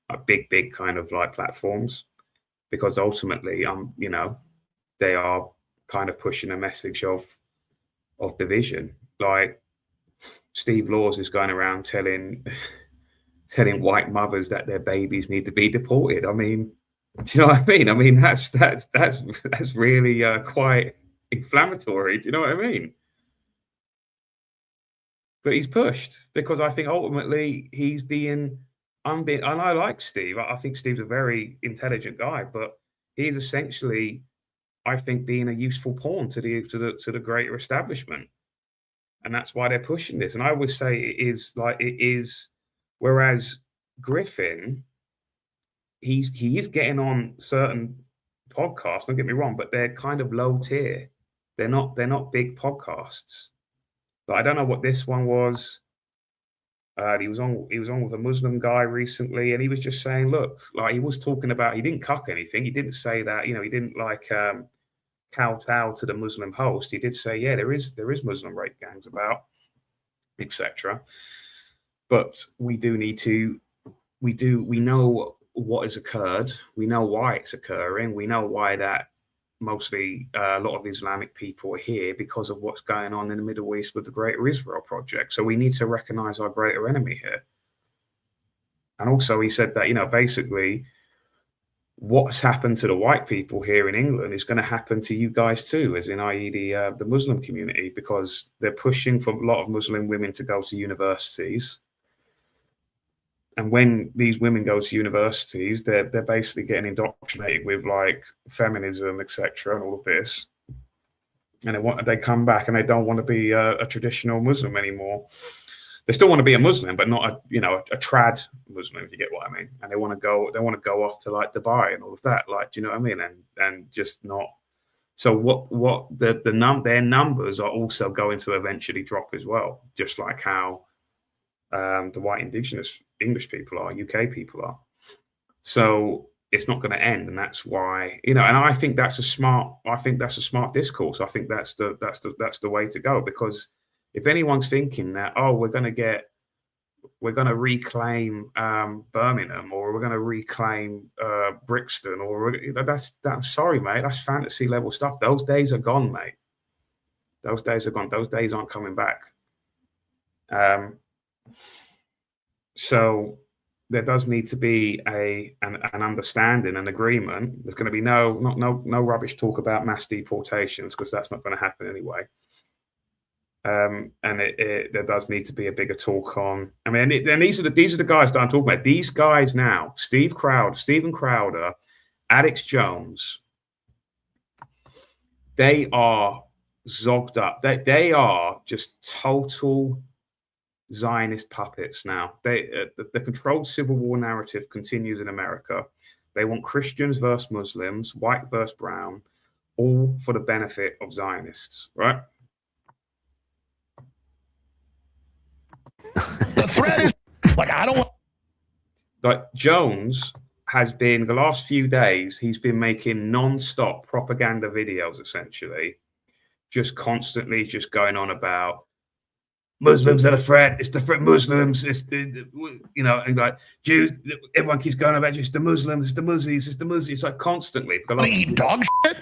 Like big kind of like platforms, because ultimately, they are kind of pushing a message of division. Like Steve Laws is going around telling white mothers that their babies need to be deported. I mean, do you know what I mean? I mean, that's really quite inflammatory. Do you know what I mean? But he's pushed because I think ultimately and I like Steve. I think Steve's a very intelligent guy, but he's essentially, I think, being a useful pawn to the greater establishment. And that's why they're pushing this. And I always say it is, whereas Griffin, he is getting on certain podcasts, don't get me wrong, but they're kind of low tier. They're not big podcasts. But I don't know what this one was. He was on with a Muslim guy recently, and he was just saying, look, like he was talking about, he didn't cuck anything. He didn't say that, he didn't like kowtow to the Muslim host. He did say, yeah, there is Muslim rape gangs about, etc. But we know what has occurred. We know why it's occurring. We know why that mostly a lot of Islamic people are here because of what's going on in the Middle East with the Greater Israel Project. So we need to recognize our greater enemy here. And also he said that, basically what's happened to the white people here in England is going to happen to you guys too, as in, i.e. the Muslim community, because they're pushing for a lot of Muslim women to go to universities. And when these women go to universities, they're basically getting indoctrinated with like feminism, etc., and all of this. And they come back and they don't want to be a traditional Muslim anymore. They still want to be a Muslim, but not a trad Muslim, if you get what I mean. And they want to go off to like Dubai and all of that, like, do you know what I mean? And just not. So their numbers are also going to eventually drop as well, just like how the white indigenous English people are, UK people are. So it's not going to end, and that's why, and I think that's a smart discourse. I think that's the way to go, because if anyone's thinking that, we're going to reclaim Birmingham, or we're going to reclaim Brixton, or I'm sorry, mate, that's fantasy level stuff. Those days are gone, mate. Those days are gone. Those days aren't coming back. So there does need to be an understanding, an agreement. There's going to be no rubbish talk about mass deportations, because that's not going to happen anyway. And there does need to be a bigger talk on. I mean, and these are the guys that I'm talking about. These guys now: Stephen Crowder, Alex Jones. They are zogged up. They are just total Zionist puppets now. The controlled civil war narrative continues in America. They want Christians versus Muslims, white versus brown, all for the benefit of Zionists, right? The threat is like, I don't want. Like Jones has been, the last few days, he's been making non-stop propaganda videos, essentially, just constantly just going on about Muslims are the threat. It's the threat. Muslims. It's and like Jews. Everyone keeps going about it's the Muslims. It's the Muslims. It's the Muslims. It's like constantly. Eat dog shit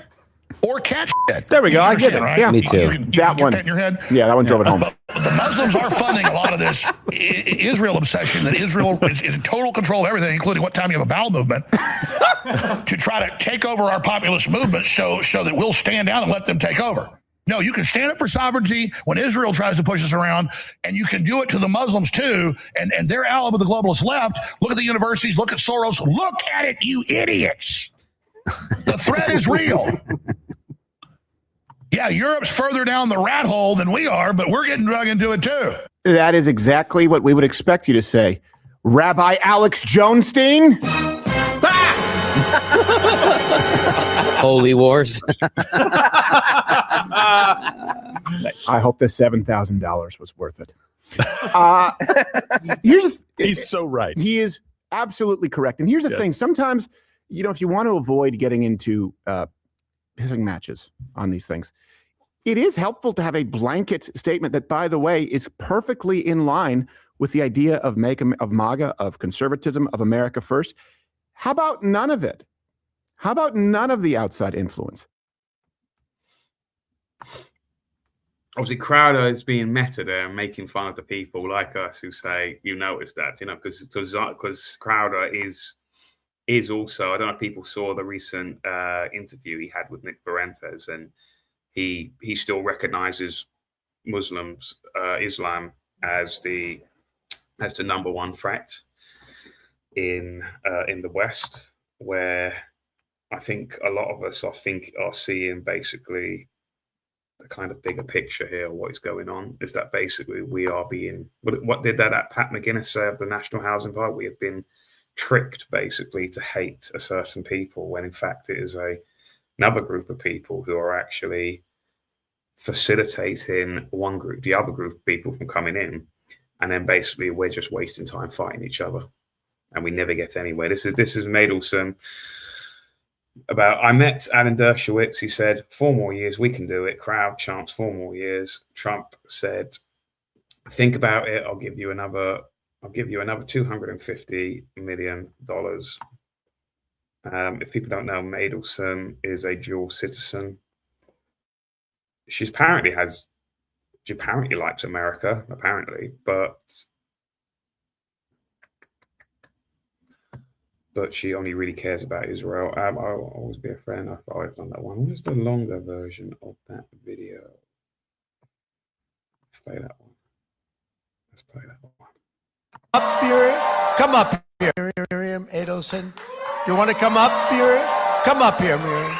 or cat shit. There we go. I get it. Right? Yeah, me too. You that one. That in your head. Yeah, that one drove it home. But the Muslims are funding a lot of this Israel obsession. That Israel is in total control of everything, including what time you have a bowel movement, to try to take over our populist movement, so that we'll stand down and let them take over. No, you can stand up for sovereignty when Israel tries to push us around, and you can do it to the Muslims too, and they're allied with the globalist left. Look at the universities, look at Soros, look at it, you idiots. The threat is real. Yeah, Europe's further down the rat hole than we are, but we're getting drug into it too. That is exactly what we would expect you to say. Rabbi Alex Jonestein? Holy wars. I hope the $7,000 was worth it. He's so right. He is absolutely correct. And here's the thing. Sometimes, if you want to avoid getting into pissing matches on these things, it is helpful to have a blanket statement that, by the way, is perfectly in line with the idea of MAGA, of conservatism, of America first. How about none of it? How about none of the outside influence? Obviously, Crowder is being meta there and making fun of the people like us who say, you noticed that, because Crowder is also, I don't know if people saw the recent interview he had with Nick Fuentes, and he still recognizes Muslims, Islam as the number one threat in the West, where I think a lot of us are seeing basically the kind of bigger picture here. What is going on is that basically we are being, what did that Pat McGuinness say of the National Housing Park? We have been tricked basically to hate a certain people, when in fact it is another group of people who are actually facilitating the other group of people from coming in, and then basically we're just wasting time fighting each other, and we never get anywhere. This has made also about, I met Alan Dershowitz. He said, 4 more years, we can do it. Crowd chants 4 more years. Trump said, think about it. I'll give you another $250 million. If people don't know, Madelson is a dual citizen. She apparently likes America, apparently, but she only really cares about Israel. I'll always be a friend. I've always done that one. Where's the longer version of that video? Let's play that one. Up, Miriam. Come up here, Miriam Adelson. You want to come up, Miriam? Come up here, Miriam.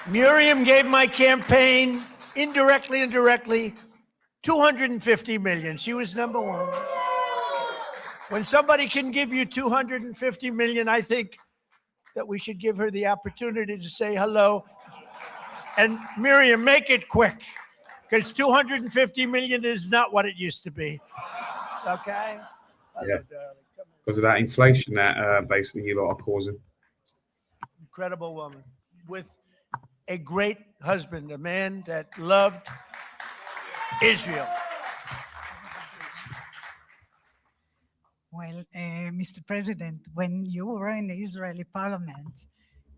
Miriam gave my campaign indirectly and directly $250 million. She was number one. When somebody can give you $250 million, I think that we should give her the opportunity to say hello. And Miriam, make it quick, because $250 million is not what it used to be. Okay? Yeah. Because of that inflation that basically you lot are causing. Incredible woman with a great husband, a man that loved Israel. Well, Mr. President, when you were in the Israeli parliament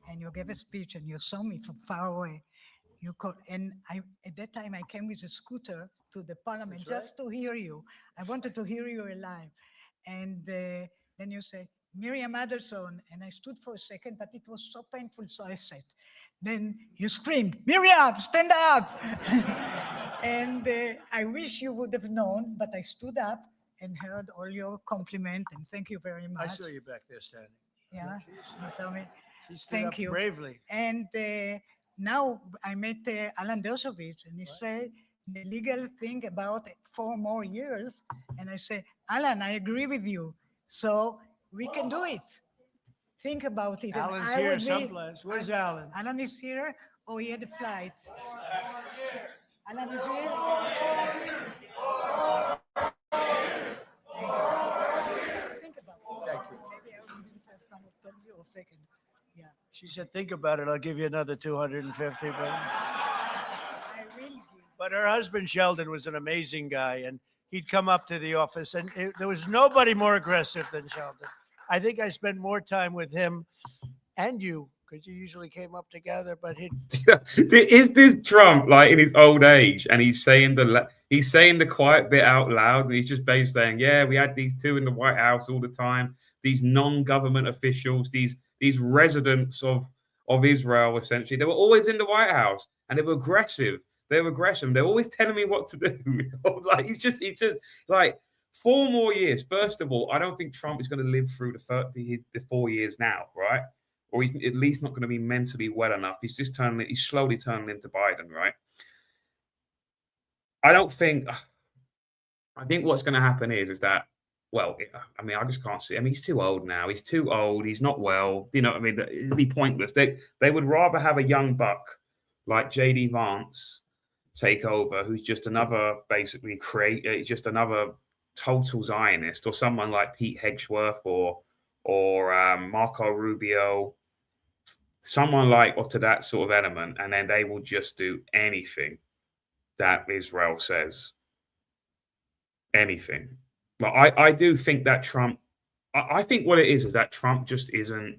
and you gave a speech and you saw me from far away, at that time I came with a scooter to the parliament just to hear you. I wanted to hear you alive. And then you say, Miriam Adelson, and I stood for a second, but it was so painful, so I said. Then you screamed, Miriam, stand up! And I wish you would have known, but I stood up and heard all your compliment, and thank you very much. I saw you back there standing. Yeah, you saw me. She stood Thank up you. bravely. And now I met Alan Dershowitz, and he said the legal thing about 4 more years, and I said, Alan, I agree with you, so we can do it. Think about it. Alan's here someplace. Where's Alan? Alan is here, or he had a flight? Alan is here? Think about it. Thank you. Maybe I will be the first one to tell you, or second. Yeah. She said, think about it. I'll give you another 250. But I will give. But her husband, Sheldon, was an amazing guy, and he'd come up to the office, and there was nobody more aggressive than Sheldon. I think I spent more time with him and you, because you usually came up together, but is this Trump like in his old age, and he's saying the quiet bit out loud, and he's just basically saying, yeah, we had these two in the White House all the time, these non-government officials, these residents of Israel, essentially, they were always in the White House, and they were aggressive. They're always telling me what to do. Like he's just like 4 more years. First of all, I don't think Trump is going to live through the 4 years now, right? Or he's at least not going to be mentally well enough. He's slowly turning into Biden, right? I think what's going to happen is that, well, I mean, I just can't see. I mean, he's too old now. He's too old. He's not well. You know what I mean? It'd be pointless. They would rather have a young buck like J.D. Vance take over, who's just another just another total Zionist, or someone like Pete Hegsworth or Marco Rubio, someone like to that sort of element, and then they will just do anything that Israel says. Anything. But I do think that Trump, I think what it is that Trump just isn't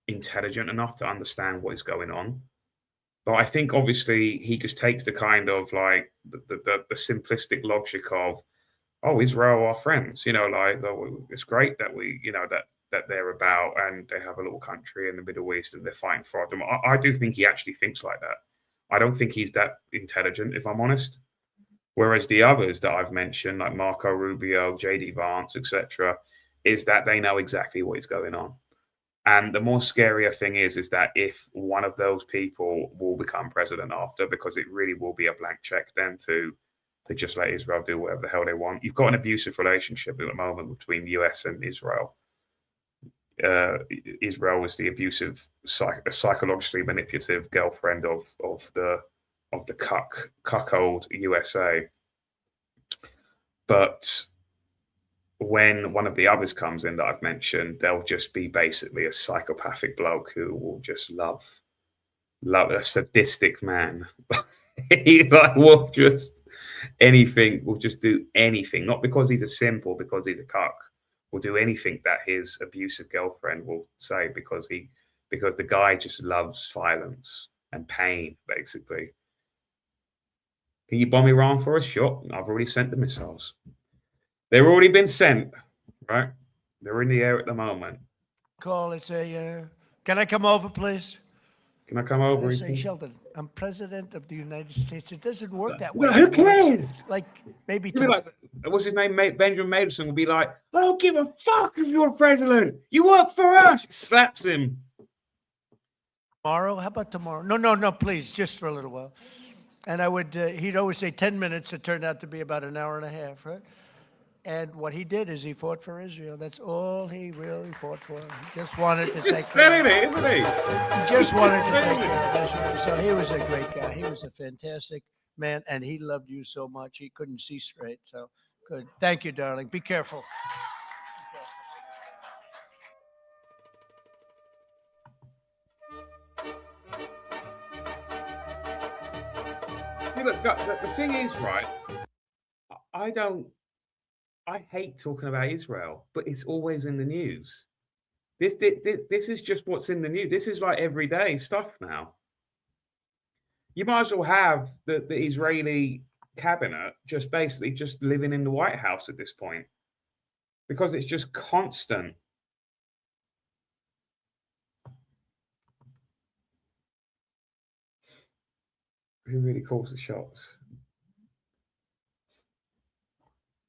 intelligent enough to understand what is going on. But I think obviously he just takes the kind of like the simplistic logic of, oh, Israel are friends, like, oh, it's great that we, that they're about, and they have a little country in the Middle East and they're fighting for them. I do think he actually thinks like that. I don't think he's that intelligent, if I'm honest. Whereas the others that I've mentioned, like Marco Rubio, J.D. Vance, etc., is that they know exactly what is going on. And the more scarier thing is that if one of those people will become president after, because it really will be a blank check then to just let Israel do whatever the hell they want. You've got an abusive relationship at the moment between the US and Israel. Israel is the abusive, psychologically manipulative girlfriend of the cuckold USA. But when one of the others comes in that I've mentioned, they'll just be basically a psychopathic bloke who will just love a sadistic man. He like will just anything, will just do anything, not because he's a simp or because he's a cuck, will do anything that his abusive girlfriend will say because the guy just loves violence and pain, basically. Can you bomb Iran for us? Sure. I've already sent the missiles. They've already been sent, right? They're in the air at the moment. Call. It's can I come over, please? Can I come over? Say, Sheldon, I'm president of the United States. It doesn't work that way. No, who cares? Like maybe like, what's his name? Benjamin Madison will be like, I don't give a fuck if you're president. You work for us. It slaps him. Tomorrow? How about tomorrow? No, please, just for a little while. And I would, he'd always say 10 minutes. It turned out to be about an hour and a half, right? And what he did is he fought for Israel. That's all he really fought for. He just wanted to take care of it, isn't he? He just wanted to take care of Israel. So he was a great guy. He was a fantastic man, and he loved you so much. He couldn't see straight. So good. Thank you, darling. Be careful. Look, the thing is, right, I hate talking about Israel, but it's always in the news. This is just what's in the news. This is like everyday stuff now. You might as well have the Israeli cabinet just basically just living in the White House at this point, because it's just constant. Who really calls the shots?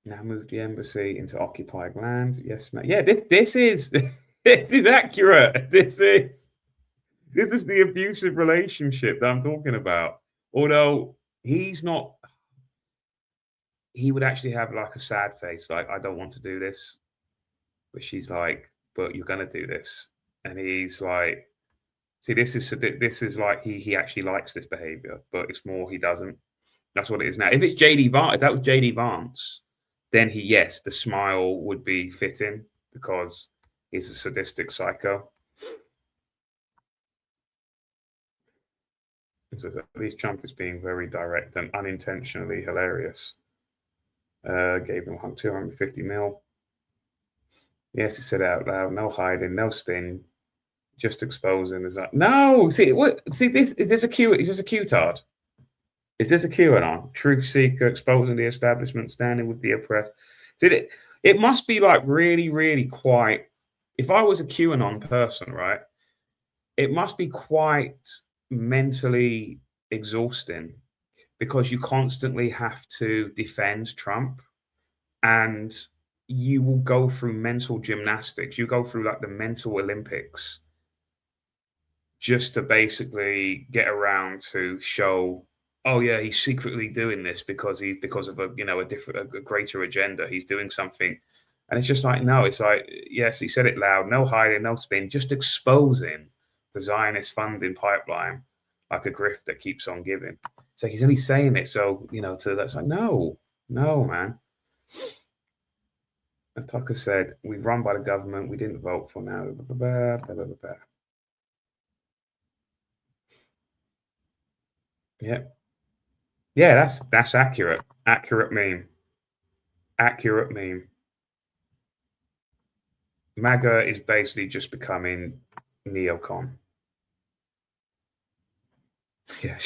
Now move the embassy into occupied land. Yes, ma'am. Yeah, this is this is accurate. This is the abusive relationship that I'm talking about. Although he's not, he would actually have like a sad face, like, I don't want to do this. But she's like, but you're gonna do this. And he's like, see, this is like he actually likes this behavior, but it's more he doesn't. That's what it is now. If it's JD Vance, if that was JD Vance, then yes, the smile would be fitting because he's a sadistic psycho. So at least Trump is being very direct and unintentionally hilarious. Gave him 250 mil. Yes, he said out loud, no hiding, no spin, just exposing. Is like, no, see what? See this? Is this a Q? Is this a Q-tard? Is this a QAnon? Truth seeker exposing the establishment, standing with the oppressed. Did it must be like really, really quite. If I was a QAnon person, right, it must be quite mentally exhausting because you constantly have to defend Trump, and you will go through mental gymnastics. You go through like the mental Olympics just to basically get around to show, oh yeah, he's secretly doing this because of a greater agenda. He's doing something, and it's just like, no, it's like, yes, he said it loud, no hiding, no spin, just exposing the Zionist funding pipeline like a grift that keeps on giving. So he's only saying it so to that's like, no, man. As Tucker said, we run by the government, we didn't vote for now. Yeah. Yeah, that's accurate. Accurate meme. Accurate meme. MAGA is basically just becoming neocon. Yeah,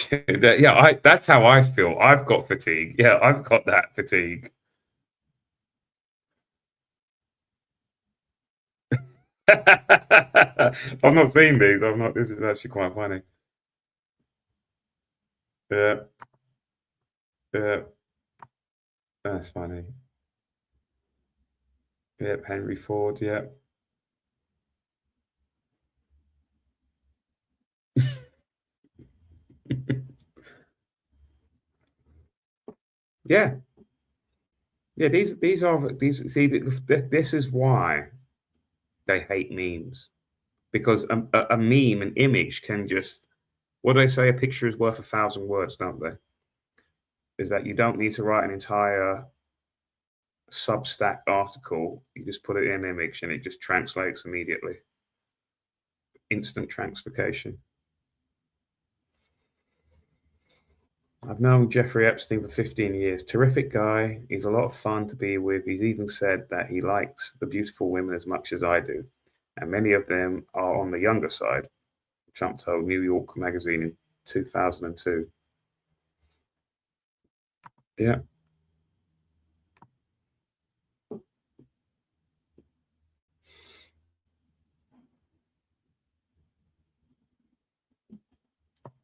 that's how I feel. I've got fatigue. Yeah, I've got that fatigue. I've not seen these. This is actually quite funny. Yeah. That's funny. Yep, Henry Ford, yep. Yeah. Yeah, these see, this is why they hate memes. Because a meme, an image can just, what do they say? A picture is worth 1,000 words, don't they? Is that you don't need to write an entire Substack article. You just put it in image and it just translates immediately. Instant translocation. I've known Jeffrey Epstein for 15 years. Terrific guy. He's a lot of fun to be with. He's even said that he likes the beautiful women as much as I do. And many of them are on the younger side. Trump told New York Magazine in 2002. Yeah.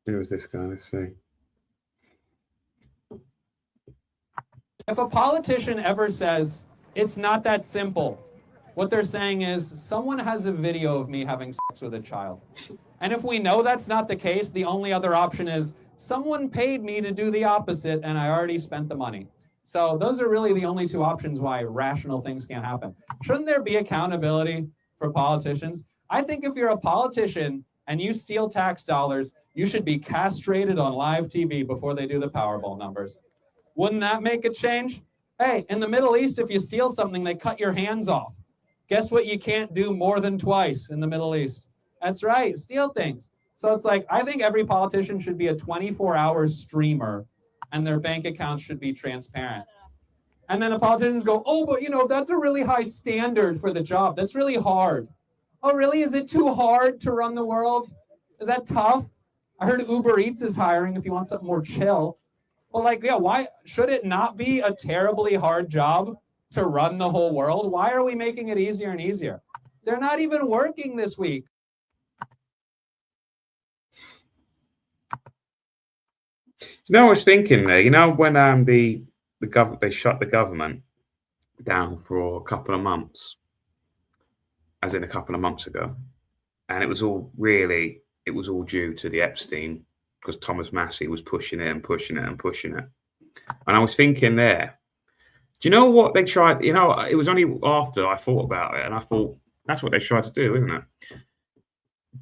Who was this guy? Let's see. If a politician ever says, it's not that simple, what they're saying is, someone has a video of me having sex with a child. And if we know that's not the case, the only other option is, someone paid me to do the opposite and I already spent the money. So those are really the only two options why rational things can't happen. Shouldn't there be accountability for politicians? I think if you're a politician and you steal tax dollars, you should be castrated on live TV before they do the Powerball numbers. Wouldn't that make a change? Hey, in the Middle East, if you steal something, they cut your hands off. Guess what you can't do more than twice in the Middle East? That's right, steal things. So it's like, I think every politician should be a 24-hour streamer and their bank accounts should be transparent. And then the politicians go, oh, but you know, that's a really high standard for the job. That's really hard. Oh, really? Is it too hard to run the world? Is that tough? I heard Uber Eats is hiring if you want something more chill. Well, like, yeah, why should it not be a terribly hard job to run the whole world? Why are we making it easier and easier? They're not even working this week. You know, I was thinking there, you know, when they shut the government down for a couple of months, as in a couple of months ago, and it was all due to the Epstein, because Thomas Massey was pushing it and pushing it and pushing it. And I was thinking there, do you know what they tried? You know, it was only after I thought about it, and I thought, that's what they tried to do, isn't it?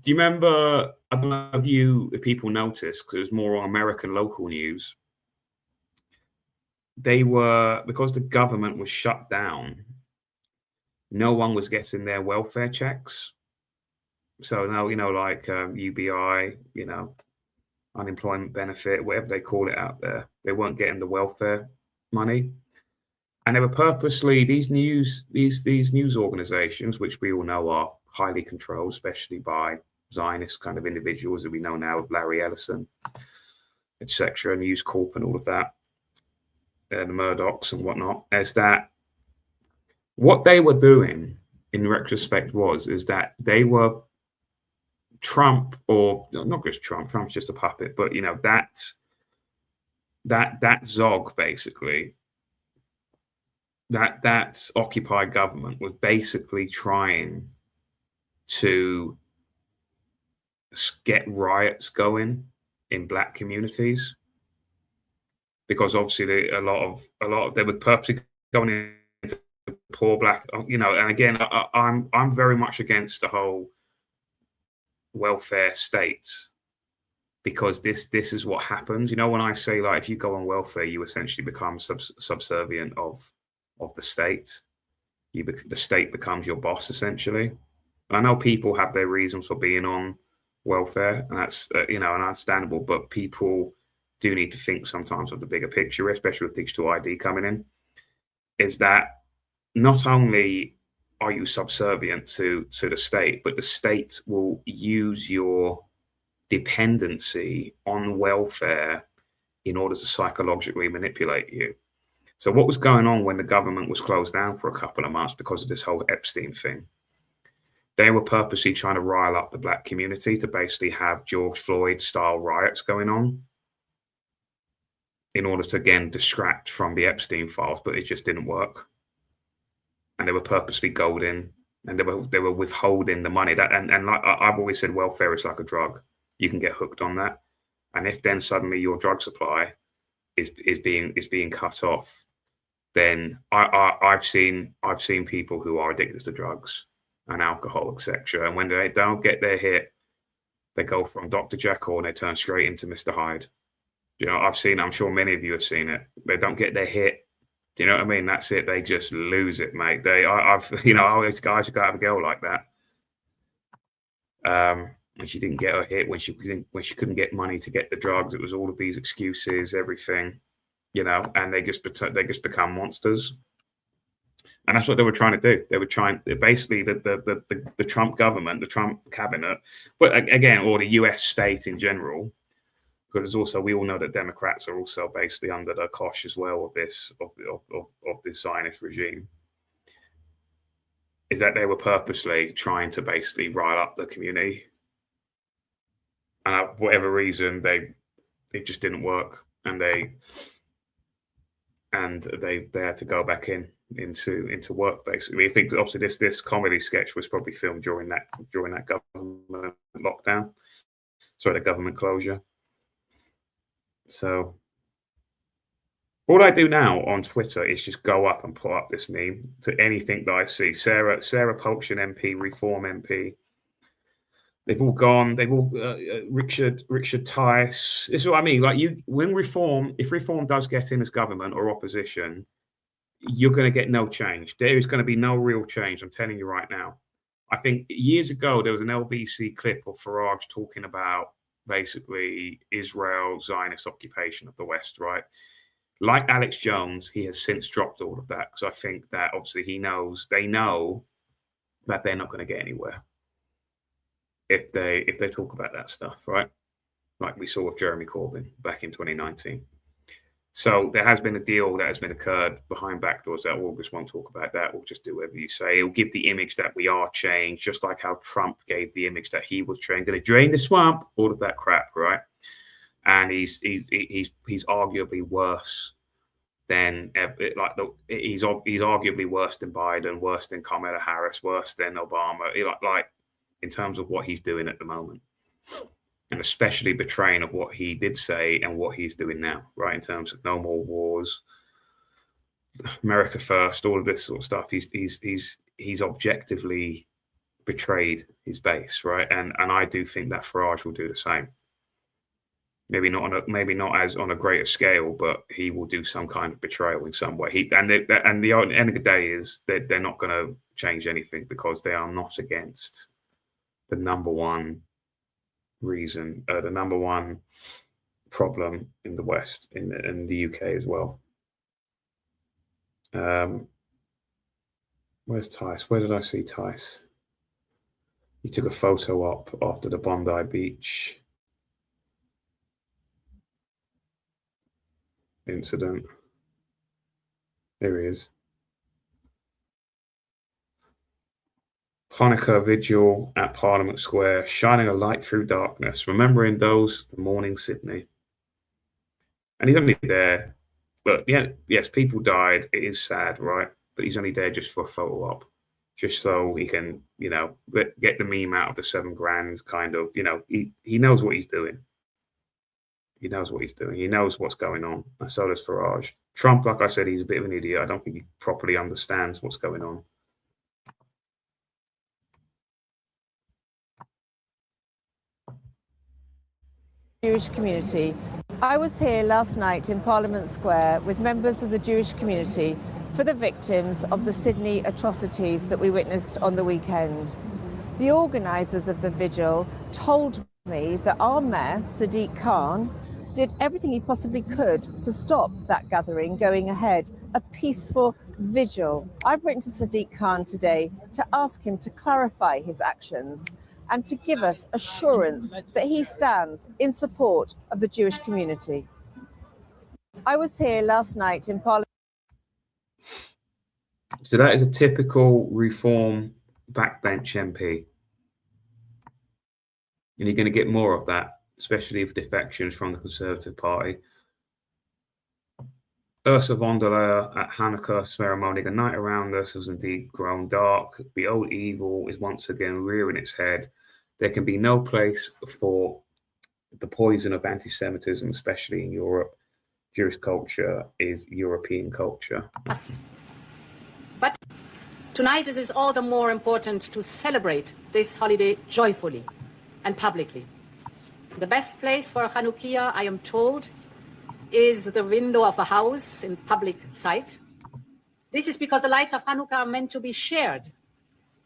Do you remember, I don't know if people noticed, because it was more on American local news, because the government was shut down, no one was getting their welfare checks. So now, you know, like UBI, you know, unemployment benefit, whatever they call it out there, they weren't getting the welfare money. And they were purposely, these news organizations, which we all know are highly controlled, especially by Zionist kind of individuals that we know now, with Larry Ellison, etc., News Corp and all of that, the Murdochs and whatnot, is that what they were doing in retrospect is that they were Trump, or not just Trump's just a puppet, but you know, that Zog basically, that occupied government was basically trying to get riots going in black communities, because obviously a lot of they were purposely going into poor black, you know. And again, I'm very much against the whole welfare state, because this is what happens. You know, when I say, like, if you go on welfare, you essentially become subservient of the state. The state becomes your boss, essentially. I know people have their reasons for being on welfare, and that's you know, understandable, but people do need to think sometimes of the bigger picture, especially with digital ID coming in, is that not only are you subservient to the state, but the state will use your dependency on welfare in order to psychologically manipulate you. So what was going on when the government was closed down for a couple of months because of this whole Epstein thing? They were purposely trying to rile up the black community to basically have George Floyd style riots going on in order to, again, distract from the Epstein files, but it just didn't work. And they were purposely golding, and they were withholding the money. And like I've always said, welfare is like a drug. You can get hooked on that, and if then suddenly your drug supply is being cut off, then I've seen people who are addicted to drugs and alcohol, etc. And when they don't get their hit, they go from Dr. Jekyll and they turn straight into Mr. Hyde. You know, I'm sure many of you have seen it. They don't get their hit, Do you know what I mean? That's it. They just lose it, mate. I've these guys got to have a girl like that. When she didn't get her hit, when she couldn't get money to get the drugs, it was all of these excuses, everything, and they just become monsters. And that's what they were trying to do. They were trying, basically, the Trump government, the Trump cabinet, but again, or the US state in general, because also we all know that Democrats are also basically under the cosh as well of this Zionist regime. Is that they were purposely trying to basically rile up the community, and for whatever reason, it just didn't work, and they had to go back into work. Basically, I think obviously this comedy sketch was probably filmed during that government lockdown, the government closure. So all I do now on Twitter is just go up and put up this meme to anything that I see. Sarah Polchin MP, Reform MP. They've all gone. They've all Richard Tice. This is what I mean. Like if Reform does get in as government or opposition, you're going to get no change. There is going to be no real change. I'm telling you right now. I think years ago there was an LBC clip of Farage talking about basically Israel Zionist occupation of the West, right? Like Alex Jones, he has since dropped all of that, because I think that obviously they know that they're not going to get anywhere if they talk about that stuff, right? Like we saw with Jeremy Corbyn back in 2019. So there has been a deal that has been occurred behind back doors that we'll just won't talk about that. We'll just do whatever you say. It'll give the image that we are changed, just like how Trump gave the image that he was going to drain the swamp, all of that crap, right? And he's arguably worse than he's arguably worse than Biden, worse than Kamala Harris, worse than Obama, like in terms of what he's doing at the moment. And especially betraying of what he did say and what he's doing now, right? In terms of no more wars, America first, all of this sort of stuff. He's objectively betrayed his base, right? And I do think that Farage will do the same. Maybe not as on a greater scale, but he will do some kind of betrayal in some way. The end of the day is that they're not going to change anything, because they are not against the number one reason, the number one problem in the West, in the UK as well. Where's Tice? Where did I see Tice? He took a photo op after the Bondi Beach incident. There he is. Hanukkah vigil at Parliament Square, shining a light through darkness, remembering those, the morning Sydney. And he's only there, but yes, people died. It is sad, right? But he's only there just for a photo op, just so he can, get the meme out of the $7,000 kind of, he knows what he's doing. He knows what he's doing. He knows what's going on. And so does Farage. Trump, like I said, he's a bit of an idiot. I don't think he properly understands what's going on. Jewish community. I was here last night in Parliament Square with members of the Jewish community for the victims of the Sydney atrocities that we witnessed on the weekend. The organisers of the vigil told me that our mayor, Sadiq Khan, did everything he possibly could to stop that gathering going ahead, a peaceful vigil. I've written to Sadiq Khan today to ask him to clarify his actions and to give us assurance that he stands in support of the Jewish community. I was here last night in Parliament. So that is a typical Reform backbench MP. And you're going to get more of that, especially with defections from the Conservative Party. Ursula von der Leyen at Hanukkah ceremony. The night around us has indeed grown dark. The old evil is once again rearing its head. There can be no place for the poison of anti-Semitism, especially in Europe. Jewish culture is European culture. But tonight it is all the more important to celebrate this holiday joyfully and publicly. The best place for Hanukkah, I am told, is the window of a house in public sight. This is because the lights of Hanukkah are meant to be shared,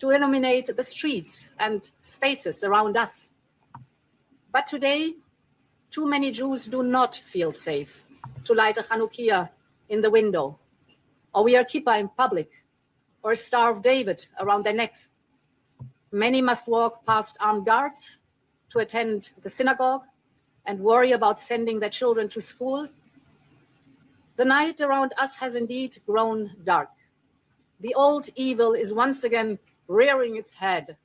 to illuminate the streets and spaces around us. But today, too many Jews do not feel safe to light a Chanukiah in the window, or wear kippah in public, or a Star of David around their necks. Many must walk past armed guards to attend the synagogue and worry about sending their children to school. The night around us has indeed grown dark. The old evil is once again rearing its head.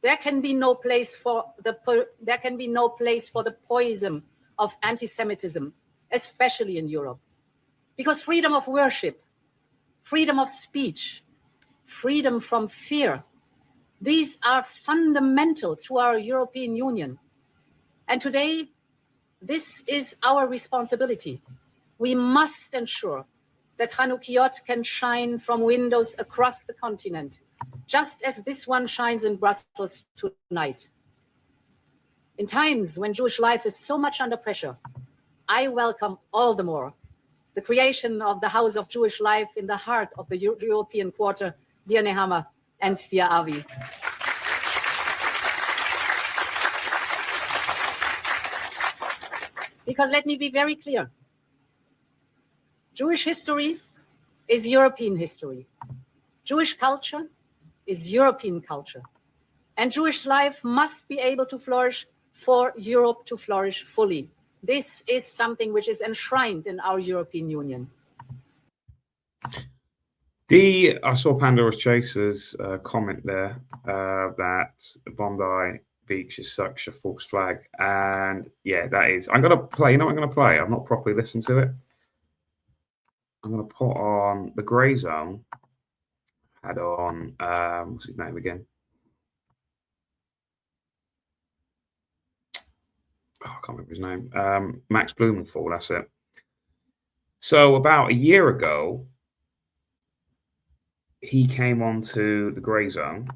There can be no place for the poison of anti-Semitism, especially in Europe, because freedom of worship, freedom of speech, freedom from fear, these are fundamental to our European Union. And today, this is our responsibility. We must ensure that Chanukiot can shine from windows across the continent, just as this one shines in Brussels tonight. In times when Jewish life is so much under pressure, I welcome all the more the creation of the House of Jewish Life in the heart of the European Quarter, dear Nehama and dear Avi. Because let me be very clear, Jewish history is European history. Jewish culture is European culture. And Jewish life must be able to flourish for Europe to flourish fully. This is something which is enshrined in our European Union. I saw Pandora's Chaser's comment there that Bondi Beach is such a false flag. And yeah, that is. I'm going to play. You know what I'm going to play? I've not properly listened to it. I'm going to put on the Grey Zone. Had on, what's his name again? Oh, I can't remember his name. Max Blumenthal, that's it. So about a year ago, he came onto the Grey Zone,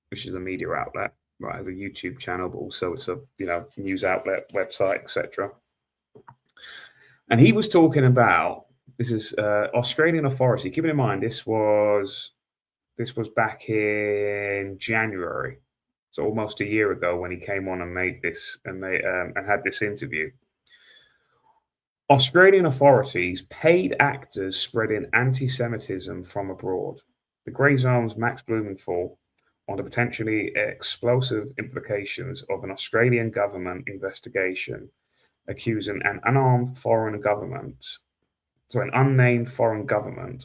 which is a media outlet, right? Has a YouTube channel, but also it's a news outlet, website, etc. And he was talking about this is Australian authority. Keeping in mind this was back in January. So almost a year ago when he came on and made this and had this interview. Australian authorities paid actors spreading anti-Semitism from abroad. The Grey Zone's Max Blumenthal on the potentially explosive implications of an Australian government investigation accusing an unnamed foreign government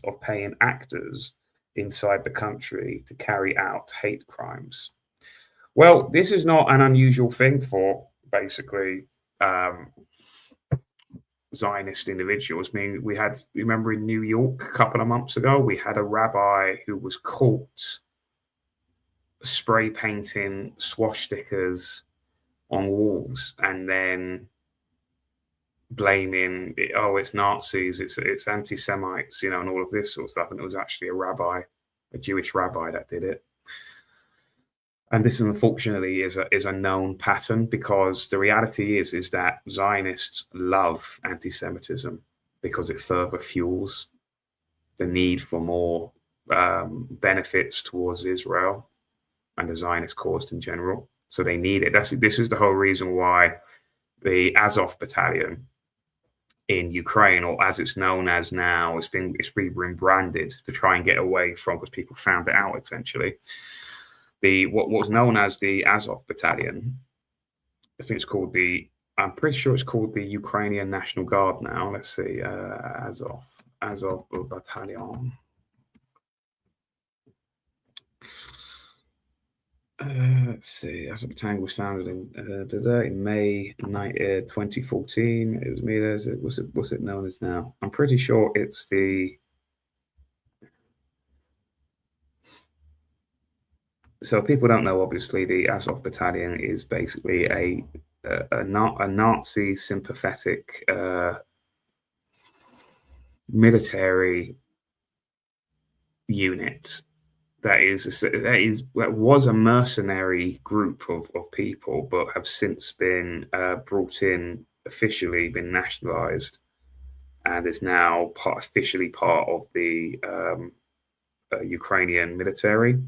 of paying actors inside the country to carry out hate crimes. Well, this is not an unusual thing for basically Zionist individuals. I mean, remember in New York a couple of months ago, we had a rabbi who was caught spray painting swastikas on walls and then blaming, it's Nazis, it's anti-Semites, and all of this sort of stuff. And it was actually a Jewish rabbi that did it. And this, unfortunately, is a known pattern, because the reality is that Zionists love anti-Semitism because it further fuels the need for more benefits towards Israel and the Zionist cause in general. So they need it. This is the whole reason why the Azov battalion in Ukraine, or as it's known as now, it's been rebranded to try and get away from, because people found it out essentially. What was known as the Azov battalion, I think I'm pretty sure it's called the Ukrainian National Guard now. Let's see, Azov battalion. Let's see, Azov battalion was founded in May 2014. It was made as what's it known as now? I'm pretty sure it's the. So people don't know, obviously, the Azov battalion is basically a Nazi sympathetic military unit that was a mercenary group of people, but have since been brought in, officially been nationalized and is now officially part of the Ukrainian military.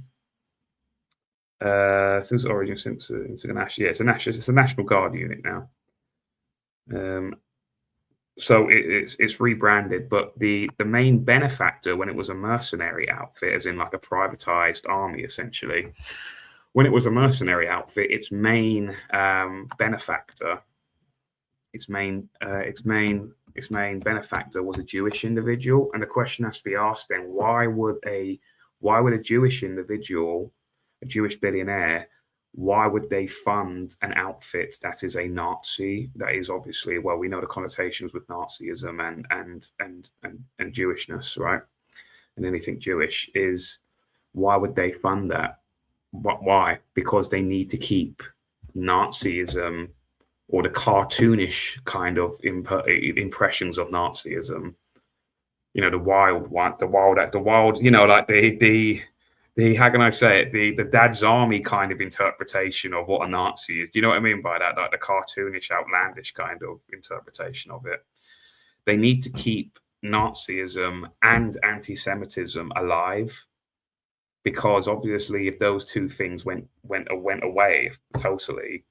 Since origin, since it's a National Guard unit now. So it's rebranded, but the main benefactor when it was a mercenary outfit, as in like a privatized army, essentially, when it was a mercenary outfit, its main benefactor, its main benefactor was a Jewish individual, and the question has to be asked then: why would a Jewish individual, a Jewish billionaire, why would they fund an outfit that is a Nazi? That is obviously, well, we know the connotations with Nazism and Jewishness, right? And anything Jewish is, why would they fund that? Why? Because they need to keep Nazism or the cartoonish kind of impressions of Nazism. You know, the wild, you know, like the how can I say it? The Dad's Army kind of interpretation of what a Nazi is. Do you know what I mean by that? Like the cartoonish, outlandish kind of interpretation of it. They need to keep Nazism and anti-Semitism alive, because obviously, if those two things went away totally,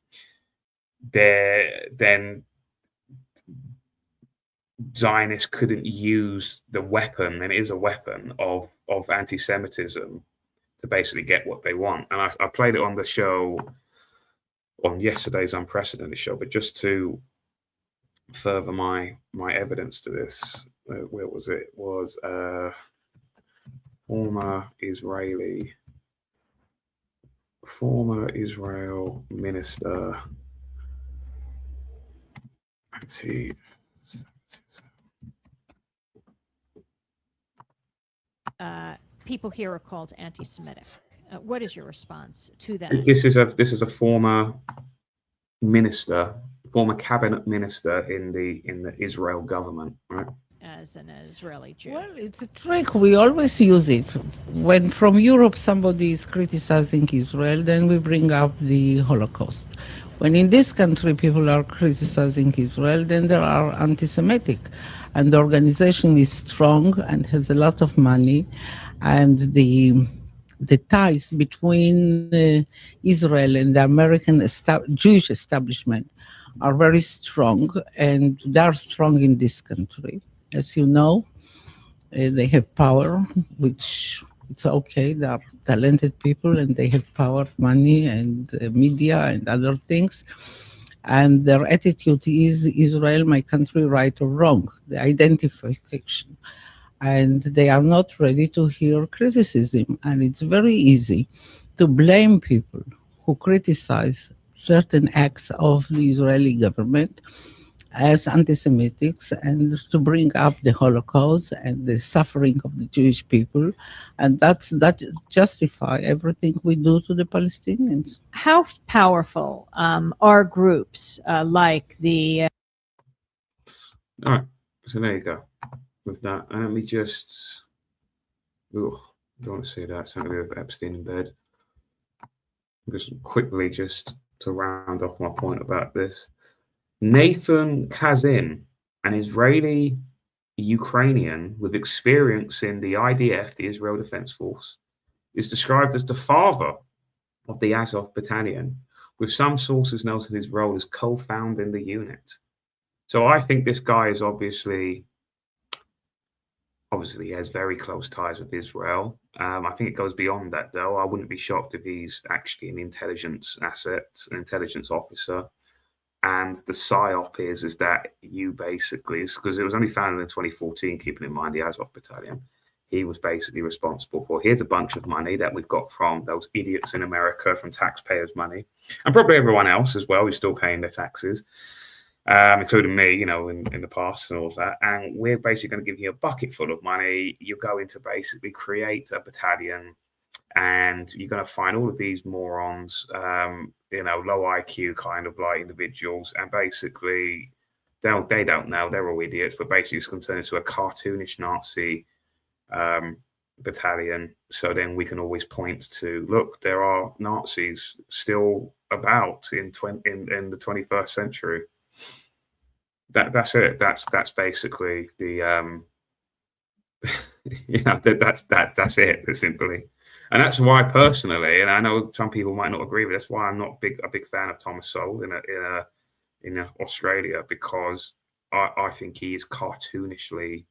then Zionists couldn't use the weapon, and it is a weapon of anti-Semitism, to basically get what they want. And I played it on the show, on yesterday's Unprecedented show, but just to further my evidence to this, where was it? It was former Israel minister, people here are called anti-Semitic. What is your response to that? This is a former minister, former cabinet minister in the Israel government, right? As an Israeli Jew. Well, it's a trick. We always use it. When from Europe somebody is criticizing Israel, then we bring up the Holocaust. When in this country people are criticizing Israel, then they are anti-Semitic. And the organization is strong and has a lot of money, and the ties between Israel and the American Jewish establishment are very strong, and they are strong in this country. As you know, they have power, which it's okay. They are talented people, and they have power, money, and media, and other things. And their attitude is Israel, my country, right or wrong, the identification. And they are not ready to hear criticism. And it's very easy to blame people who criticize certain acts of the Israeli government as anti-Semitics, and to bring up the Holocaust and the suffering of the Jewish people, and that justify everything we do to the Palestinians. How powerful are groups like the... All right, so there you go. With that, let me just... don't want to see that. It's something with Epstein in bed. Just quickly, just to round off my point about this. Nathan Kazin, an Israeli Ukrainian with experience in the IDF, the Israel Defense Force, is described as the father of the Azov Battalion, with some sources noting his role as co-founding the unit. So I think this guy is obviously he has very close ties with Israel. I think it goes beyond that, though. I wouldn't be shocked if he's actually an intelligence asset, an intelligence officer. And the PSYOP is that you basically, because it was only founded in 2014, keeping in mind the Azov Battalion, he was basically responsible for, here's a bunch of money that we've got from those idiots in America, from taxpayers' money, and probably everyone else as well who's still paying their taxes, including me, you know, in the past and all of that. And we're basically going to give you a bucket full of money. You're going to basically create a battalion, and you're going to find all of these morons, you know, low IQ kind of like individuals, and basically they don't know, they're all idiots, but basically it's going to turn into a cartoonish Nazi battalion. So then we can always point to, look, there are Nazis still about in the 21st century. That's it. That's basically the that's it, simply. And that's why personally, and I know some people might not agree with this, why I'm not a big fan of Thomas Sowell in Australia, because I think he is cartoonishly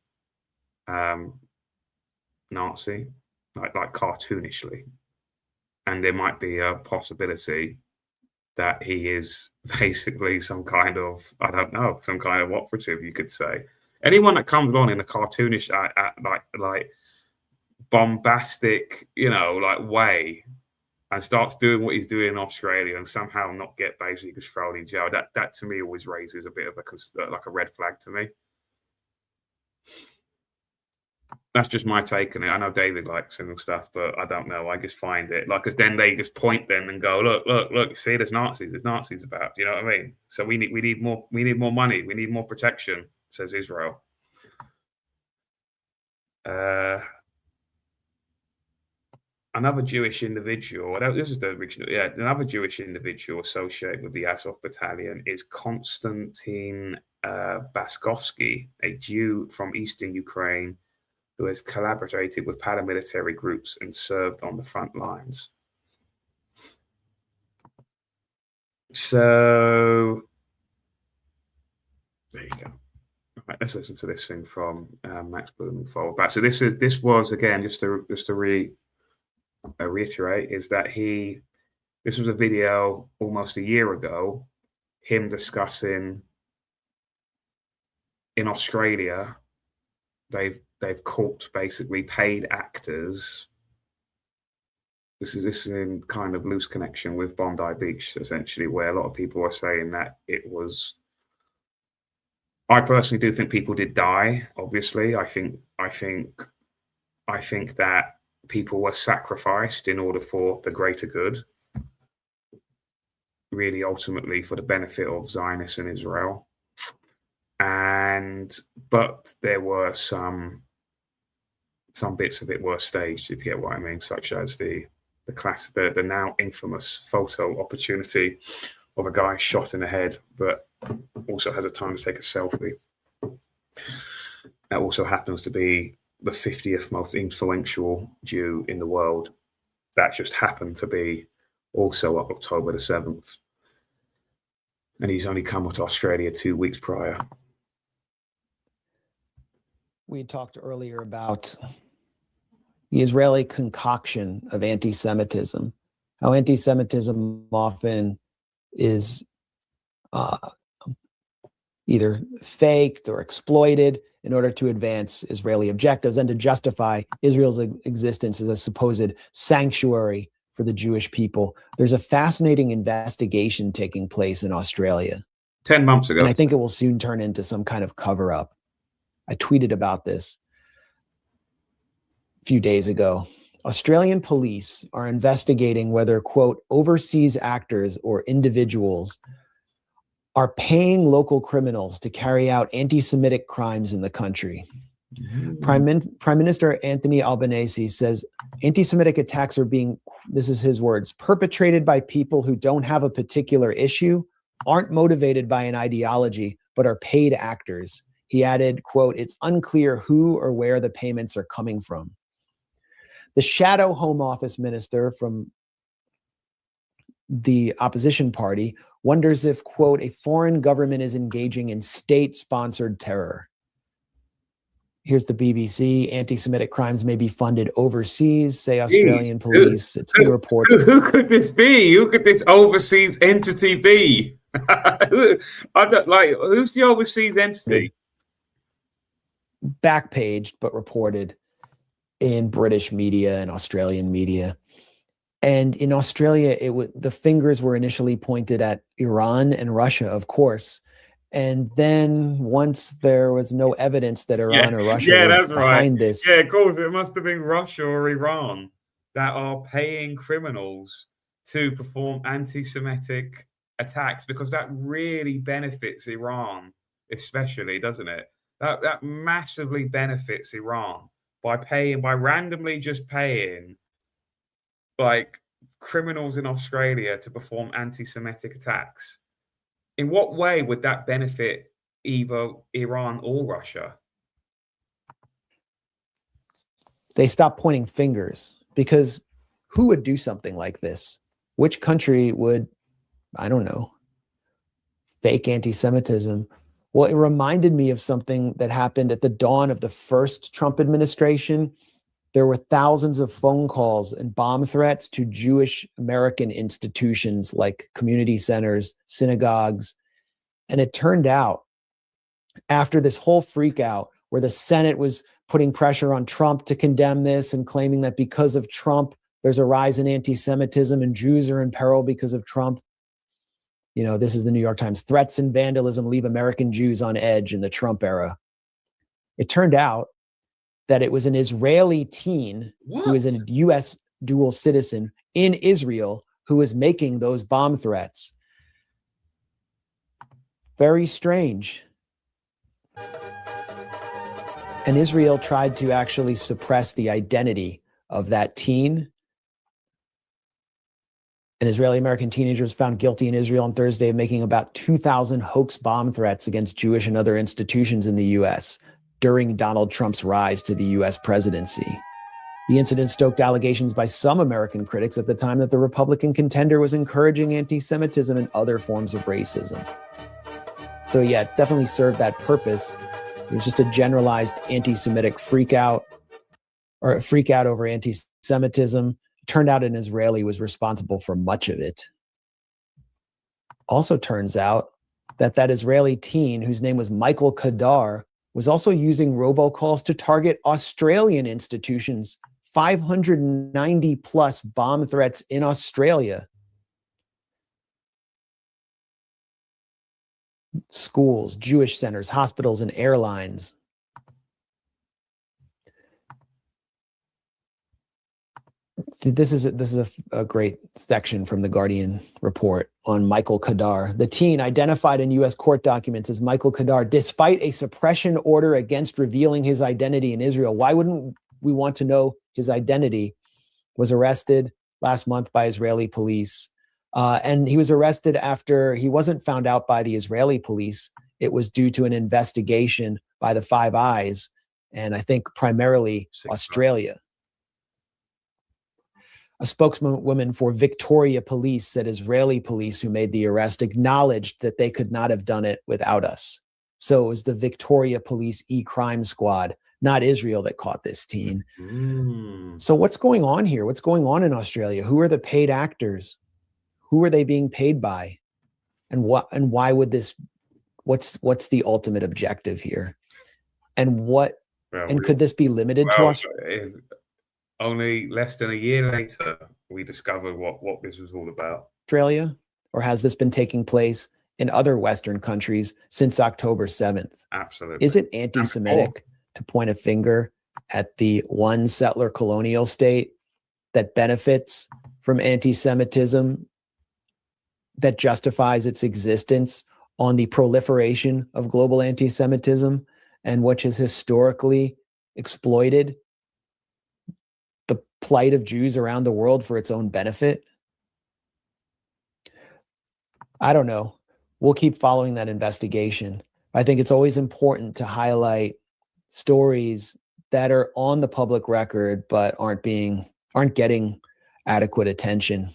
Nazi, like cartoonishly, and there might be a possibility that he is basically some kind of, I don't know, some kind of operative, you could say. Anyone that comes on in a cartoonish, like bombastic, like way, and starts doing what he's doing in Australia and somehow not get basically just thrown in jail, that to me always raises a bit of a red flag to me. That's just my take on it. I know David likes it and stuff, but I don't know. I just find it because then they just point then and go, look, see, there's Nazis about. You know what I mean? So we need more money. We need more protection, says Israel. Another Jewish individual. This is the original. Yeah, another Jewish individual associated with the Azov Battalion is Konstantin Baskovsky, a Jew from eastern Ukraine, who has collaborated with paramilitary groups and served on the front lines. So there you go. All right, let's listen to this thing from Max Blumenthal. So this was again just to reiterate is that this was a video almost a year ago, him discussing in Australia they've caught basically paid actors. This is in kind of loose connection with Bondi Beach, essentially, where a lot of people are saying that it was. I personally do think people did die. Obviously, I think that people were sacrificed in order for the greater good. Really, ultimately, for the benefit of Zionists and Israel. But there were some bits of it were staged, if you get what I mean, such as the now infamous photo opportunity of a guy shot in the head, but also has a time to take a selfie. That also happens to be the 50th most influential Jew in the world. That just happened to be also October the 7th. And he's only come to Australia 2 weeks prior. We talked earlier about the Israeli concoction of anti-Semitism, how anti-Semitism often is either faked or exploited in order to advance Israeli objectives and to justify Israel's existence as a supposed sanctuary for the Jewish people. There's a fascinating investigation taking place in Australia. 10 months ago. And I think it will soon turn into some kind of cover-up. I tweeted about this a few days ago. Australian police are investigating whether, quote, overseas actors or individuals are paying local criminals to carry out anti-Semitic crimes in the country. Prime Minister Anthony Albanese says anti-Semitic attacks are being, this is his words, perpetrated by people who don't have a particular issue, aren't motivated by an ideology, but are paid actors. He added, quote, it's unclear who or where the payments are coming from. The shadow Home Office minister from the opposition party wonders if, quote, a foreign government is engaging in state-sponsored terror. Here's the BBC. Anti-Semitic crimes may be funded overseas, say Australian police. It's been reported. Who could this be? Who could this overseas entity be? I don't like. Who's the overseas entity? Backpaged, but reported in British media and Australian media. And in Australia, the fingers were initially pointed at Iran and Russia, of course. And then once there was no evidence that Iran or Russia were behind this. Yeah, of course, it must have been Russia or Iran that are paying criminals to perform anti-Semitic attacks, because that really benefits Iran, especially, doesn't it? That massively benefits Iran by randomly just paying like criminals in Australia to perform anti-Semitic attacks. In what way would that benefit either Iran or Russia. They stopped pointing fingers, because who would do something like this? Which country would, I don't know, fake anti-Semitism? Well, it reminded me of something that happened at the dawn of the first Trump administration. There were thousands of phone calls and bomb threats to Jewish American institutions like community centers, synagogues. And it turned out, after this whole freak out where the Senate was putting pressure on Trump to condemn this and claiming that because of Trump, there's a rise in anti-Semitism and Jews are in peril because of Trump. You know, this is the New York Times. Threats and vandalism leave American Jews on edge in the Trump era. It turned out that it was an Israeli teen who is a U.S. dual citizen in Israel who was making those bomb threats. Very strange. And Israel tried to actually suppress the identity of that teen. An Israeli-American teenager was found guilty in Israel on Thursday of making about 2,000 hoax bomb threats against Jewish and other institutions in the U.S. during Donald Trump's rise to the U.S. presidency. The incident stoked allegations by some American critics at the time that the Republican contender was encouraging anti-Semitism and other forms of racism. So yeah, it definitely served that purpose. It was just a generalized anti-Semitic freak out over anti-Semitism. It turned out an Israeli was responsible for much of it. Also turns out that that Israeli teen, whose name was Michael Kadar, was also using robocalls to target Australian institutions. 590 plus bomb threats in Australia. Schools, Jewish centers, hospitals, and airlines. This is a great section from the Guardian report on Michael Kadar. The teen, identified in U.S. court documents as Michael Kadar, despite a suppression order against revealing his identity in Israel. Why wouldn't we want to know his identity? Was arrested last month by Israeli police. And he was arrested after he wasn't found out by the Israeli police. It was due to an investigation by the Five Eyes, and I think primarily Australia. A spokeswoman for Victoria Police said Israeli police who made the arrest acknowledged that they could not have done it without us. So it was the Victoria Police e-crime squad, not Israel, that caught this teen. So what's going on here? What's going on in Australia? Who are the paid actors? Who are they being paid by? And why would this, what's the ultimate objective here? And could this be limited to Australia? Only less than a year later, we discovered what this was all about. Australia? Or has this been taking place in other Western countries since October 7th? Absolutely. Is it anti-Semitic to point a finger at the one settler colonial state that benefits from anti-Semitism, that justifies its existence on the proliferation of global anti-Semitism, and which has historically exploited the plight of Jews around the world for its own benefit? I don't know. We'll keep following that investigation. I think it's always important to highlight stories that are on the public record but aren't getting adequate attention.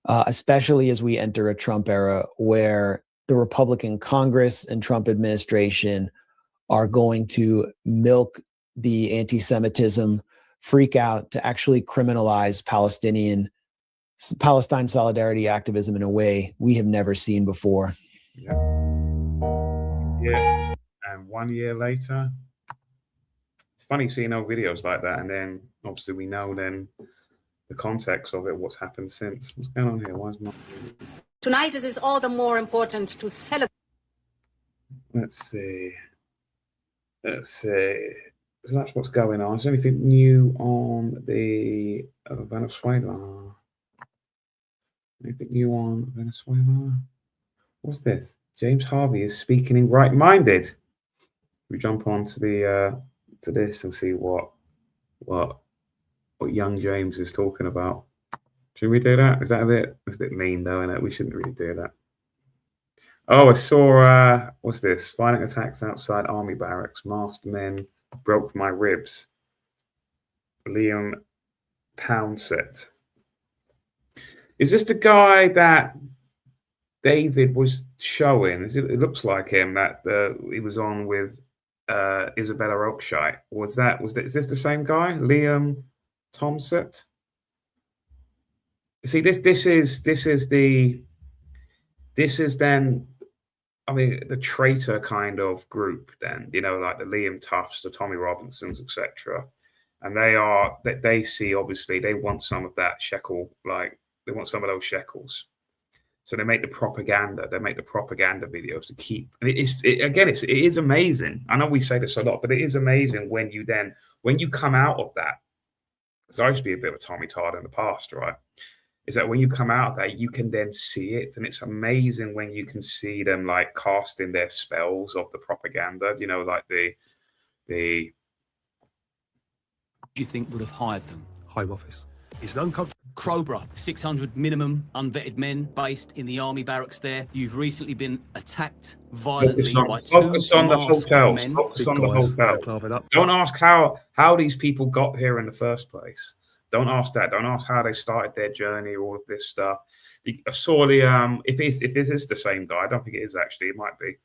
Especially as we enter a Trump era where the Republican Congress and Trump administration are going to milk the anti-Semitism freak out to actually criminalize Palestine solidarity activism in a way we have never seen before. Yeah. And 1 year later, it's funny seeing old videos like that, and then obviously we know then the context of it, what's happened since. What's going on here? Why is my... Tonight it is all the more important to celebrate. Let's see. So that's what's going on. Is there anything new on the Venezuela? Anything new on Venezuela? What's this? James Harvey is speaking in right-minded. We jump on to the to this and see what young James is talking about. Should we do that? Is that a bit mean though, isn't it? We shouldn't really do that. Oh, I saw, what's this? Violent attacks outside army barracks. Masked men broke my ribs. Liam Townsend. Is this the guy that David was showing? It looks like him that he was on with Isabella Oakshire. Is this the same guy? Liam Tomset? See, this is then, I mean, the traitor kind of group then, you know, like the Liam Tufts, the Tommy Robinsons, etc. And they see, obviously, they want some of that shekel, like they want some of those shekels. So they make the propaganda. They make the propaganda videos to keep. And it is amazing. I know we say this a lot, but it is amazing when you come out of that. Because I used to be a bit of a Tommy Tard in the past, right? Is that when you come out of that, you can then see it, and it's amazing when you can see them like casting their spells of the propaganda. You know, like the. Do you think would have hired them? Home Office. It's an uncomfortable. Crowborough, 600 minimum unvetted men based in the army barracks there. You've recently been attacked violently by focus on the masked hotels. men. Focus on the hotels. Don't ask how these people got here in the first place. Don't ask that. Don't ask how they started their journey, all of this stuff. I saw the if it is the same guy, I don't think it is actually. It might be.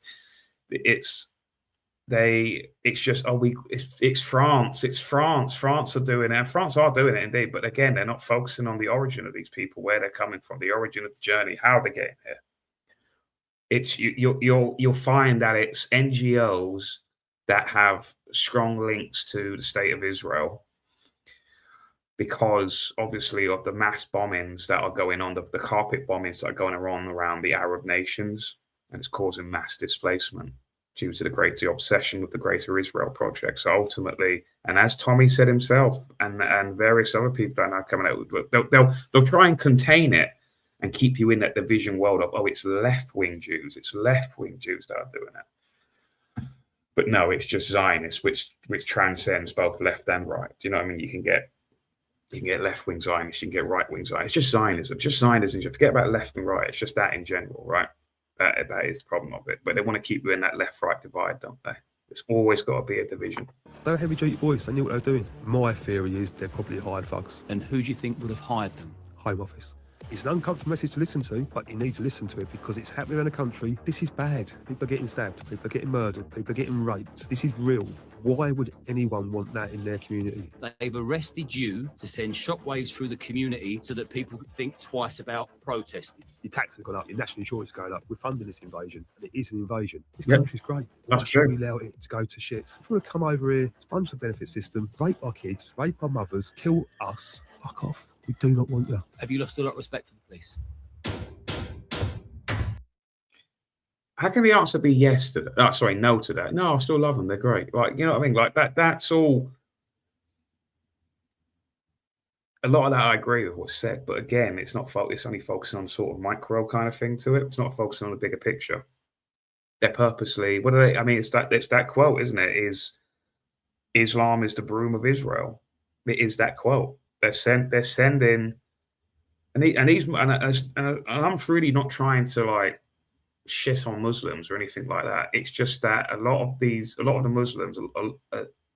It's just it's France. It's France. France are doing it. And France are doing it indeed. But again, they're not focusing on the origin of these people, where they're coming from, the origin of the journey, how they're getting here. It's you'll find that it's NGOs that have strong links to the state of Israel, because obviously of the mass bombings that are going on, the carpet bombings that are going on around the Arab nations, and it's causing mass displacement due to the obsession with the Greater Israel Project. So ultimately, and as Tommy said himself, and various other people that are now coming out, they'll try and contain it and keep you in that division world of, it's left-wing Jews. It's left-wing Jews that are doing it. But no, it's just Zionists, which transcends both left and right. Do you know what I mean? You can get left-wing Zionists, you can get right-wing Zionists. It's just Zionism. Just Zionism. Forget about left and right. It's just that in general, right? That is the problem of it. But they want to keep you in that left-right divide, don't they? It's always got to be a division. They're heavy-duty boys. They knew what they were doing. My theory is they're probably hired thugs. And who do you think would have hired them? Home Office. It's an uncomfortable message to listen to, but you need to listen to it because it's happening around the country. This is bad. People are getting stabbed. People are getting murdered. People are getting raped. This is real. Why would anyone want that in their community? They've arrested you to send shockwaves through the community so that people think twice about protesting. Your tax has gone up. Your national insurance is going up. We're funding this invasion, and it is an invasion. This country's great. Why should we allow it to go to shit? If we want to come over here, sponge the benefit system, rape our kids, rape our mothers, kill us, fuck off. We do not want you. Have you lost a lot of respect for the police? How can the answer be yes to that? Sorry, no to that. No, I still love them. They're great. Like, you know what I mean? Like that's all. A lot of that I agree with what's said, but again, it's only focusing on sort of micro kind of thing to it. It's not focusing on the bigger picture. They're purposely, what are they? I mean, it's that quote, isn't it? Is Islam is the broom of Israel. It is that quote. They're sending, and I'm really not trying to like shit on Muslims or anything like that. It's just that a lot of the Muslims,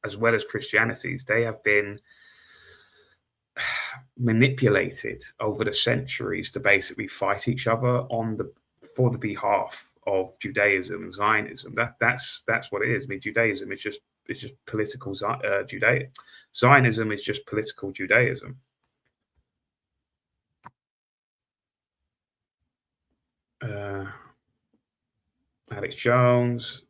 as well as Christianities, they have been manipulated over the centuries to basically fight each other for the behalf of Judaism and Zionism. That's what it is. I mean, Judaism is just political Judaism. Zionism is just political Judaism. Alex Jones,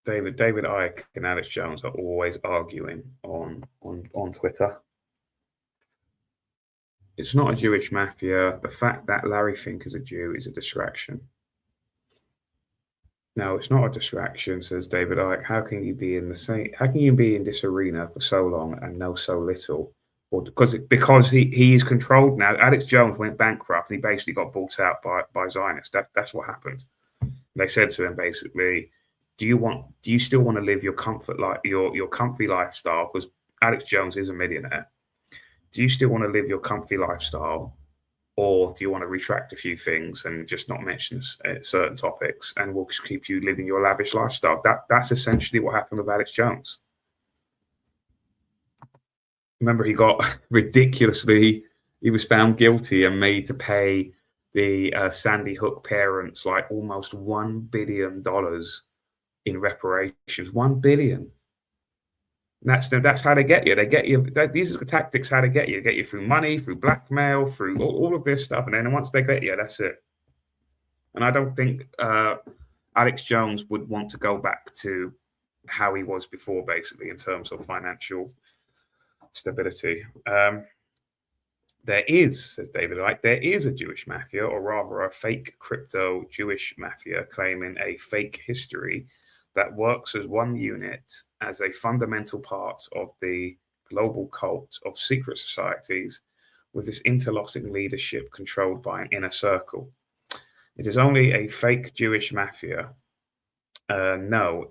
David Icke and Alex Jones are always arguing on Twitter. It's not a Jewish mafia. The fact that Larry Finker's a Jew is a distraction. No, it's not a distraction, says David Icke. How can you be in this arena for so long and know so little? Or because he is controlled now. Alex Jones went bankrupt and he basically got bought out by Zionists. That's what happened. They said to him basically, do you still want to live your comfort your comfy lifestyle? Because Alex Jones is a millionaire. Do you still want to live your comfy lifestyle or do you want to retract a few things and just not mention certain topics, and we'll just keep you living your lavish lifestyle? That's essentially what happened with Alex Jones. Remember, he got he was found guilty and made to pay the Sandy Hook parents like almost $1 billion in reparations. $1 billion. And that's how they get you. They get you. These are the tactics how to get you. They get you through money, through blackmail, through all of this stuff. And then once they get you, that's it. And I don't think Alex Jones would want to go back to how he was before, basically, in terms of financial stability. There is, says David, there is a Jewish mafia, or rather a fake crypto Jewish mafia, claiming a fake history that works as one unit, as a fundamental part of the global cult of secret societies, with this interlocking leadership controlled by an inner circle. It is only a fake Jewish mafia. No,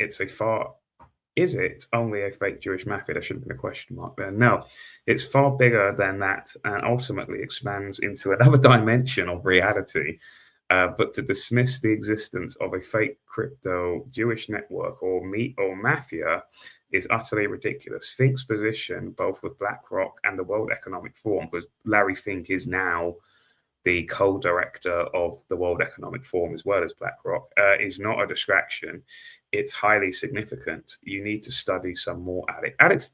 is it only a fake Jewish mafia? There should have been a question mark there. No, it's far bigger than that, and ultimately expands into another dimension of reality. But to dismiss the existence of a fake crypto Jewish network or mafia is utterly ridiculous. Fink's position, both with BlackRock and the World Economic Forum, because Larry Fink is now the co-director of the World Economic Forum as well as BlackRock, is not a distraction. It's highly significant. You need to study some more. Alex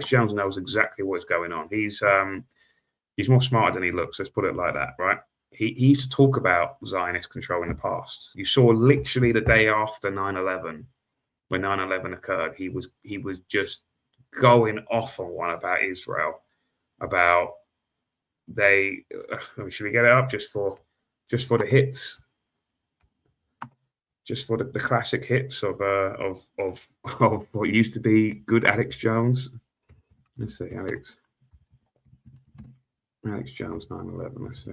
Jones knows exactly what's going on. He's more smarter than he looks. Let's put it like that, right? He used to talk about Zionist control in the past. You saw literally the day after 9/11, when 9/11 occurred, he was just going off on one about Israel, about should we get it up just for the hits, just for the classic hits of what used to be good Alex Jones. Let's see, Alex Jones 9/11. Let's see.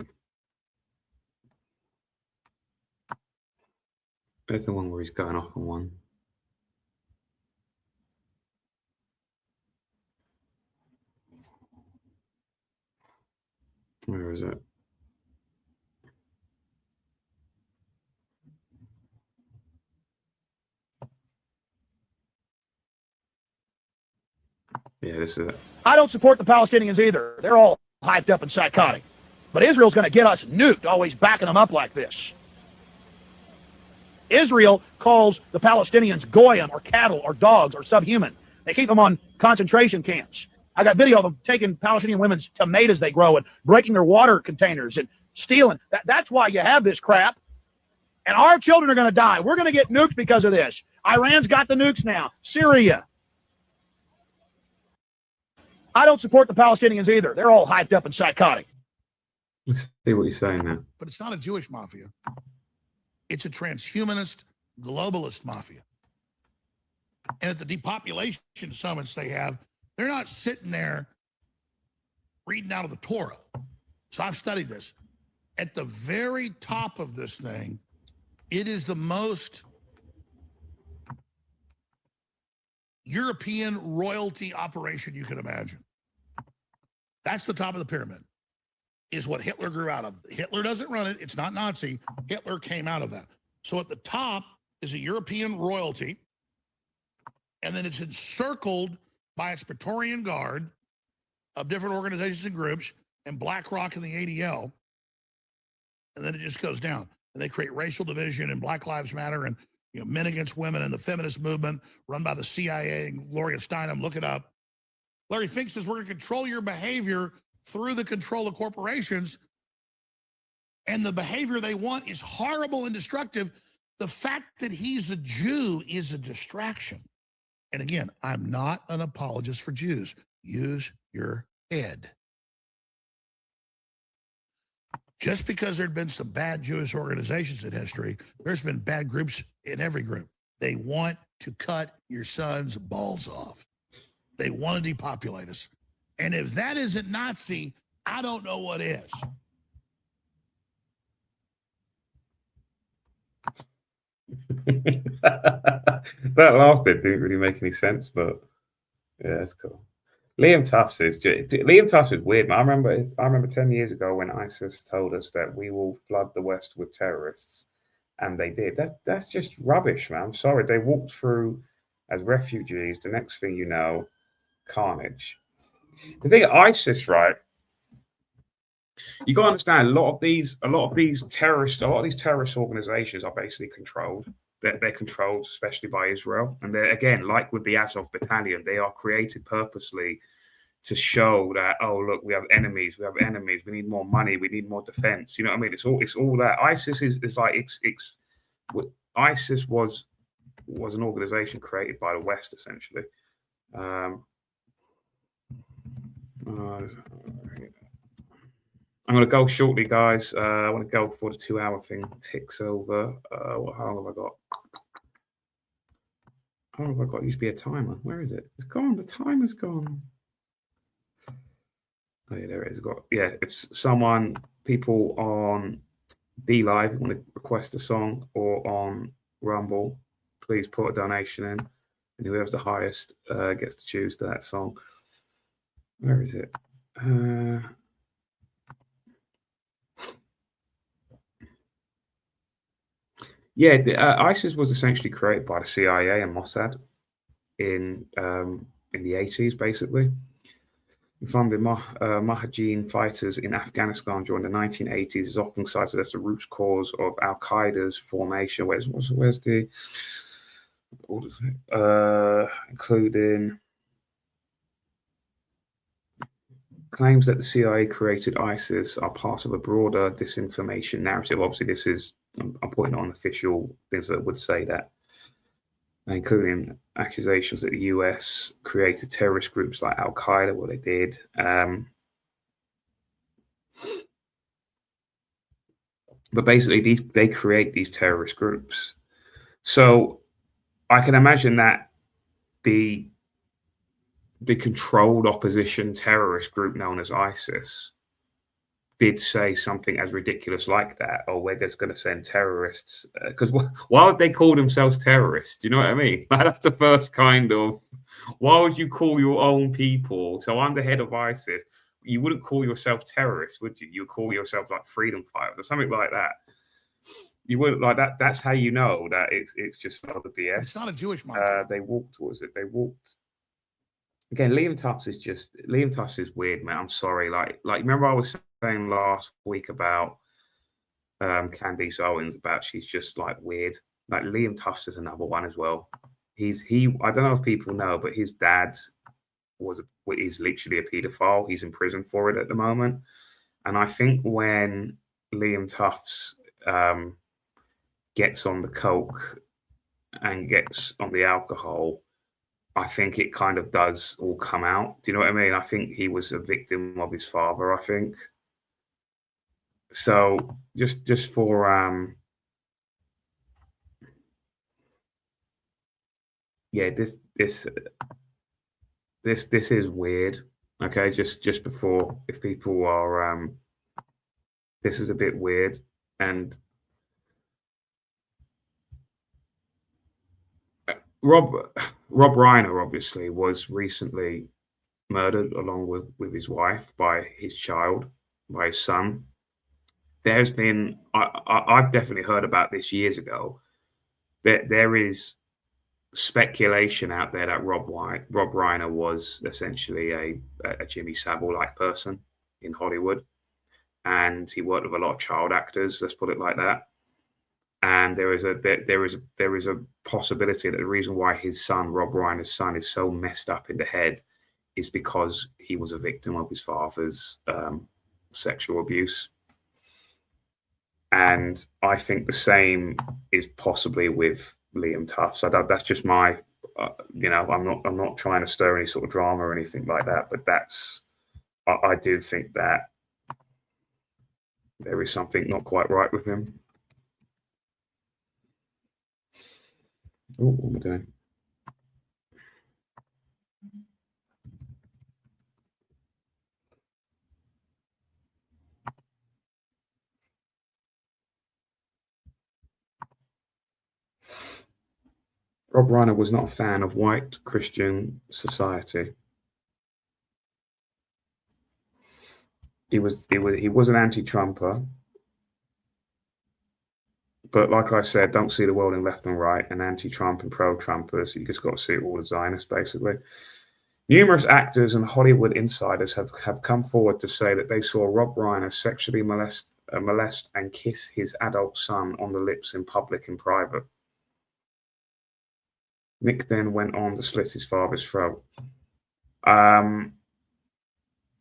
There's the one where he's going off on one. Where is it? Yeah, this is it. I don't support the Palestinians either. They're all hyped up and psychotic. But Israel's going to get us nuked, always backing them up like this. Israel calls the Palestinians goyim or cattle or dogs or subhuman. They keep them on concentration camps. I got video of them taking Palestinian women's tomatoes they grow and breaking their water containers and stealing. That's why you have this crap. And our children are going to die. We're going to get nuked because of this. Iran's got the nukes now. Syria. I don't support the Palestinians either. They're all hyped up and psychotic. Let's see what he's saying now. But it's not a Jewish mafia. It's a transhumanist, globalist mafia. And at the depopulation summits they have, they're not sitting there reading out of the Torah. So I've studied this. At the very top of this thing, it is the most European royalty operation you can imagine. That's the top of the pyramid, is what Hitler grew out of. Hitler doesn't run it. It's not Nazi. Hitler came out of that. So at the top is a European royalty, and then it's encircled by its Praetorian Guard of different organizations and groups, and BlackRock and the ADL, and then it just goes down. And they create racial division and Black Lives Matter and men against women and the feminist movement run by the CIA and Gloria Steinem. Look it up. Larry Fink says we're going to control your behavior through the control of corporations, and the behavior they want is horrible and destructive. The fact that he's a Jew is a distraction. And again, I'm not an apologist for Jews. Use your head. Just because there'd been some bad Jewish organizations in history, there's been bad groups in every group. They want to cut your son's balls off. They want to depopulate us. And if that isn't Nazi, I don't know what is. That last bit didn't really make any sense, but yeah, it's cool. Liam Tufts is weird, man. I remember 10 years ago when ISIS told us that we will flood the West with terrorists, and they did. That's just rubbish, man. I'm sorry. They walked through as refugees. The next thing you know, carnage. The thing, ISIS, right? You got to understand a lot of these terrorist organizations are basically controlled. They're controlled, especially by Israel, and they're, again, like with the Azov battalion, they are created purposely to show that, oh, look, we have enemies, we need more money, we need more defense. You know what I mean? It's all that. ISIS is like ISIS was an organization created by the West, essentially. I'm going to go shortly, guys. I want to go before the 2-hour thing ticks over. How long have I got? How long have I got? It used to be a timer. Where is it? It's gone. The timer's gone. Oh, yeah, there it is. If people on DLive want to request a song, or on Rumble, please put a donation in, and whoever's the highest gets to choose that song. Where is it? ISIS was essentially created by the CIA and Mossad in the 80s, basically. He funded Mujahideen fighters in Afghanistan during the 1980s. Is often cited as the root cause of Al Qaeda's formation. Where's the including claims that the CIA created ISIS are part of a broader disinformation narrative. Obviously, I'm putting on official things that would say that, including accusations that the US created terrorist groups like Al Qaeda. Well, they did. But basically, they create these terrorist groups. So I can imagine that the controlled opposition terrorist group known as ISIS did say something as ridiculous like that, or we're just going to send terrorists, because why would they call themselves terrorists? Do you know what I mean? That's the first kind of, why would you call your own people? So I'm the head of ISIS. You wouldn't call yourself terrorists, would you? You'd call yourself like freedom fighters or something like that. You wouldn't, like that. That's how you know that it's just all the BS. It's not a Jewish mafia. They walked towards it. They walked. Again, Liam Tufts is weird, man. I'm sorry. Like remember I was saying last week about Candice Owens, about she's just like weird. Like Liam Tufts is another one as well. I don't know if people know, but his dad is literally a paedophile. He's in prison for it at the moment. And I think when Liam Tufts gets on the coke and gets on the alcohol, I think it kind of does all come out. Do you know what I mean? I think he was a victim of his father, I think. So just for this is weird. Okay, just before, if people are this is a bit weird. And Rob Reiner obviously was recently murdered along with his wife by his child, by his son. There's been, I've definitely heard about this years ago. There is speculation out there that Rob Reiner was essentially a Jimmy Savile-like person in Hollywood, and he worked with a lot of child actors. Let's put it like that. And there is a possibility that the reason why his son, Rob Reiner's son, is so messed up in the head is because he was a victim of his father's sexual abuse. And I think the same is possibly with Liam Tufts. So that's just my, I'm not trying to stir any sort of drama or anything like that. But I do think that there is something not quite right with him. Oh, what am I doing? Rob Reiner was not a fan of white Christian society. He was an anti-Trumper. But like I said, don't see the world in left and right and anti-Trump and pro-Trumpers. You just got to see it all as Zionists, basically. Numerous actors and Hollywood insiders have come forward to say that they saw Rob Reiner sexually molest and kiss his adult son on the lips in public and private. Nick then went on to slit his father's throat.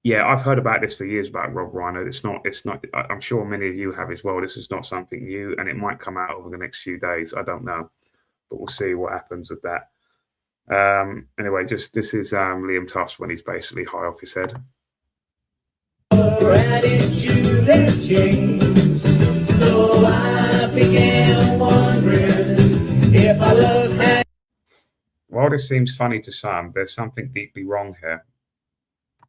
Yeah, I've heard about this for years about Rob Reiner. It's not. I'm sure many of you have as well. This is not something new, and it might come out over the next few days. I don't know, but we'll see what happens with that. Anyway, this is Liam Tufts when he's basically high off his head. So I began wondering if I love her. While this seems funny to some, there's something deeply wrong here.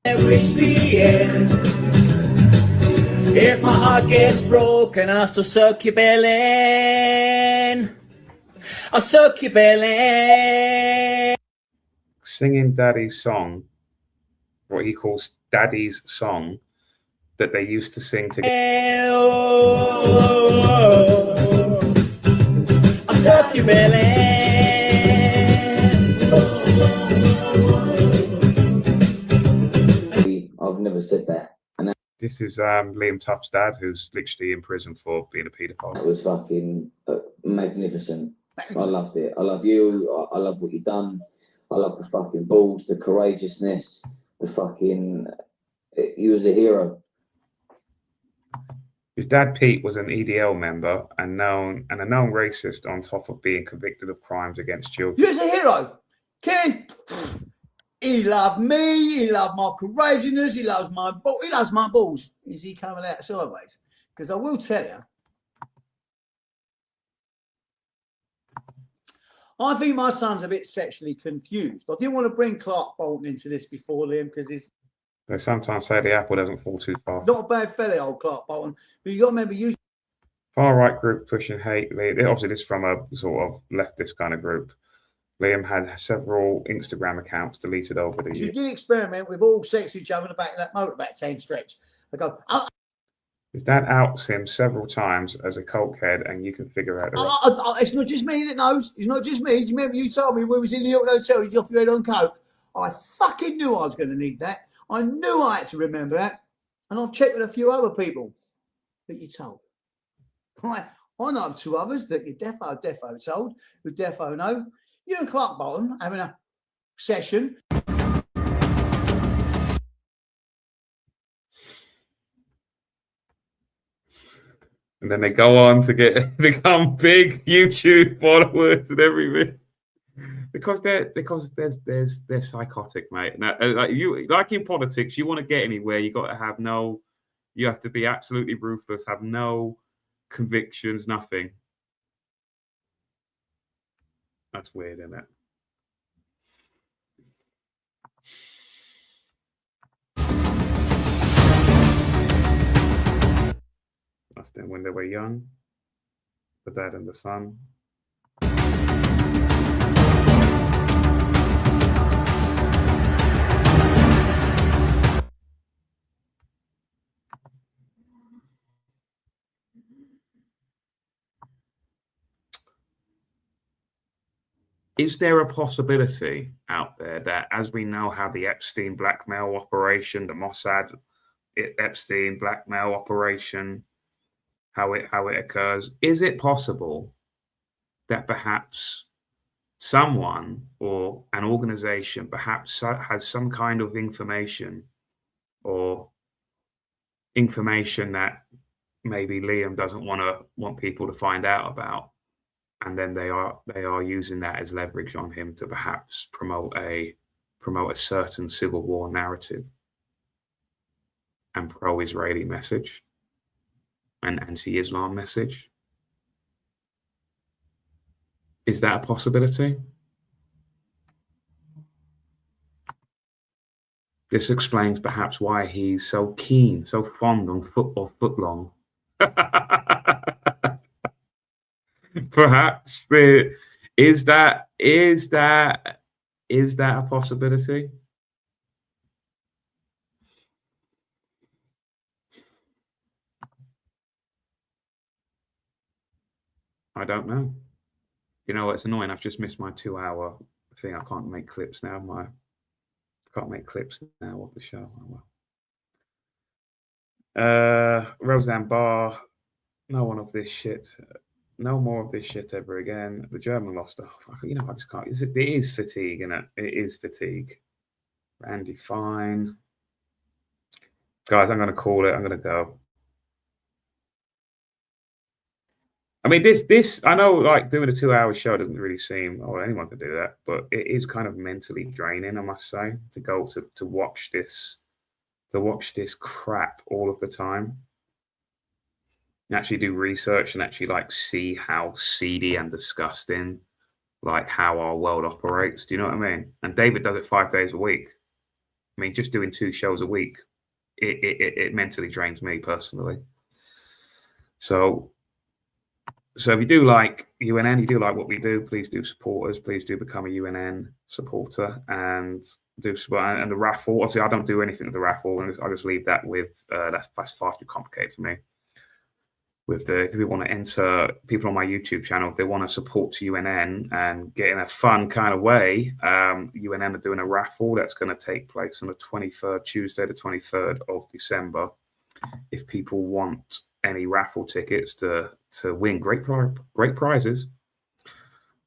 Reach the end. If my heart gets broken, I'll still suck your belly. I'll suck your belly. Singing Daddy's song, what he calls Daddy's song, that they used to sing together. I'll suck your belly. I've never said that. And this is Liam Tufts' dad, who's literally in prison for being a paedophile. It was fucking magnificent. I loved it. I love you. I love what you've done. I love the fucking balls, the courageousness, the fucking... You was a hero. His dad, Pete, was an EDL member and a known racist on top of being convicted of crimes against children. You was a hero. Kid. He loved me. He loved my courageousness. He loves my balls. Is he coming out sideways? Because I will tell you, I think my son's a bit sexually confused. I didn't want to bring Clark Bolton into this before, Liam, because he's... They sometimes say the apple doesn't fall too far. Not a bad fella, old Clark Bolton. But you got to remember, you... Far-right group pushing hate. Obviously, this is from a sort of leftist kind of group. Liam had several Instagram accounts deleted over the years. You did experiment with all sex with each other in the back of that motorbike 10 stretch. I go... His dad outs him several times as a cokehead, and you can figure out. It's not just me that knows. It's not just me. Do you remember you told me when we was in the York Hotel, you off your head on coke? I fucking knew I was going to need that. I knew I had to remember that. And I've checked with a few other people that you told. I know of two others that you defo told, who defo know. You and Clark Bolton having a session. And then they go on to become big YouTube followers and everything. Because they're psychotic, mate. Now, like in politics, you want to get anywhere, you have to be absolutely ruthless, have no convictions, nothing. That's weird, isn't it? That's them when they were young, the dad and the son. Is there a possibility out there that, as we know how the Epstein blackmail operation, the Mossad Epstein blackmail operation, how it occurs, is it possible that perhaps someone or an organization perhaps has some kind of information that maybe Liam doesn't want people to find out about, and then they are using that as leverage on him to perhaps promote a certain civil war narrative and pro-Israeli message, an anti-Islam message? Is that a possibility? This explains perhaps why he's so keen, so fond on footlong. Perhaps is that a possibility? I don't know. You know, it's annoying. I've just missed my 2-hour thing. I can't make clips now. I can't make clips now of the show. Oh, well. Roseanne Barr. No one of this shit. No more of this shit ever again. The German lost. Oh, fuck, you know, I just can't. It is fatigue, isn't it? It is fatigue. Randy Fine. Guys, I'm going to call it. I'm going to go. I mean, this, I know, like, doing a 2-hour show doesn't really seem, oh, anyone can do that, but it is kind of mentally draining, I must say, to go to watch this, crap all of the time. And actually do research and actually, like, see how seedy and disgusting, like, how our world operates. Do you know what I mean? And David does it 5 days a week. I mean, just doing 2 shows a week, it mentally drains me personally. So if you do like UNN, you do like what we do, please do support us. Please do become a UNN supporter and do support. And the raffle, obviously, I don't do anything with the raffle. And I just leave that with, that's far too complicated for me. With if we want to enter people on my YouTube channel, if they want to support to UNN and get in a fun kind of way, UNN are doing a raffle that's going to take place on the 23rd, Tuesday, the 23rd of December. If people want any raffle tickets to win great prizes,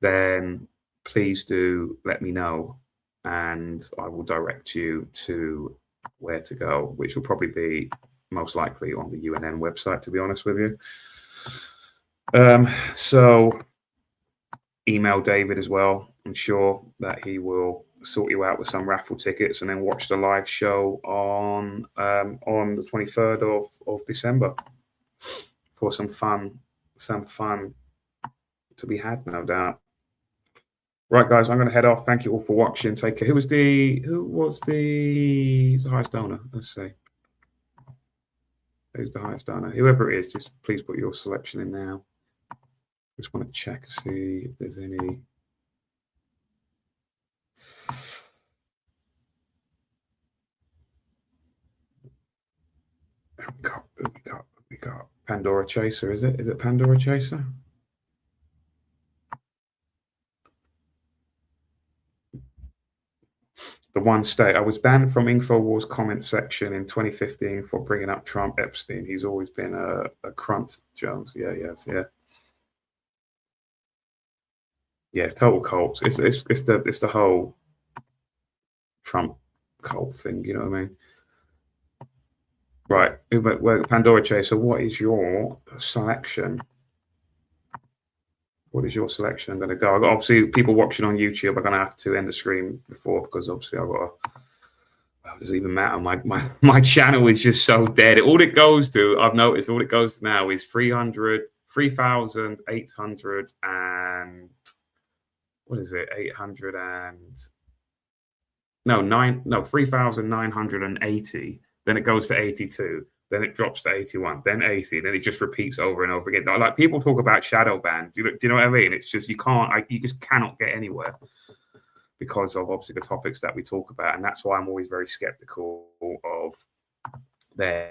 then please do let me know, and I will direct you to where to go, which will probably be most likely on the UNN website, to be honest with you. So email David as well. I'm sure that he will sort you out with some raffle tickets, and then watch the live show on the 23rd of December for some fun to be had, no doubt. Right, guys, I'm going to head off. Thank you all for watching. Take care. Who was the highest donor? Let's see. Who's the highest donor? Whoever it is, just please put your selection in now. Just want to check to see if there's any. We got Pandora Chaser, is it? Is it Pandora Chaser? The one state. I was banned from InfoWars comment section in 2015 for bringing up Trump Epstein. He's always been a crunt, Jones. Yeah. Yeah, it's total cult. It's the whole Trump cult thing, you know what I mean? Right, Pandora Chaser, what is your selection? What is your selection? I'm going to go. Obviously, people watching on YouTube are going to have to end the stream before, because obviously I've got to. Well, does it even matter? My channel is just so dead. All it goes to, I've noticed, all it goes to now is 3,800 and what is it? 800 and no 3,980. Then it goes to 82. Then it drops to 81, then 80, then it just repeats over and over again. Like, people talk about shadow ban. Do you know what I mean? It's just you just cannot get anywhere because of obviously the topics that we talk about, and that's why I'm always very skeptical of the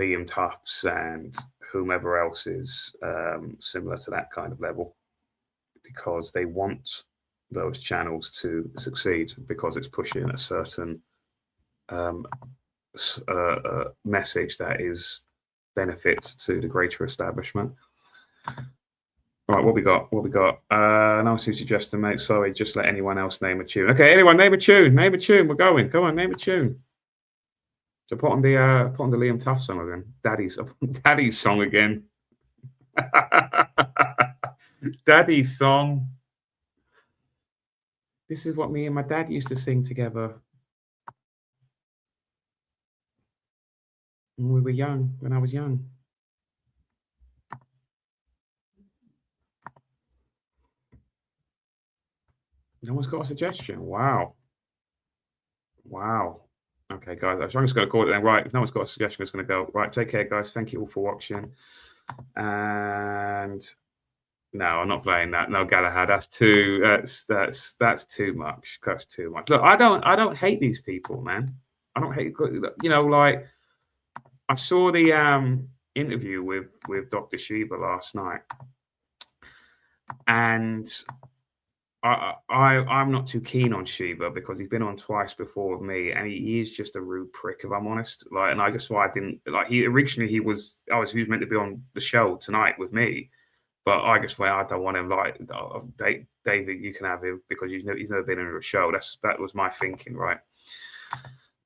Liam Tufts and whomever else is similar to that kind of level, because they want those channels to succeed because it's pushing a certain message that is benefit to the greater establishment. All right, what we got? No suggestion, mate. Sorry, just let anyone else name a tune. Okay, anyone name a tune. Name a tune. We're going. Come on, name a tune. So put on the Liam Tufts song again. Daddy's song again. Daddy's song. This is what me and my dad used to sing together when we were young, when I was young. No one's got a suggestion. Wow. Okay, guys, I'm just going to call it then. Right, if no one's got a suggestion, I'm just going to go. Right, take care, guys. Thank you all for watching. And no, I'm not playing that. No, Galahad, that's too much. That's too much. Look, I don't hate these people, man. I don't hate, like, I saw the interview with Dr. Shiva last night, and I'm not too keen on Shiva because he's been on twice before with me, and he is just a rude prick, if I'm honest. Like, and I just why I didn't like. He was meant to be on the show tonight with me, but I just went, I don't want him. Like, David, you can have him because he's never been in a show. That was my thinking, right?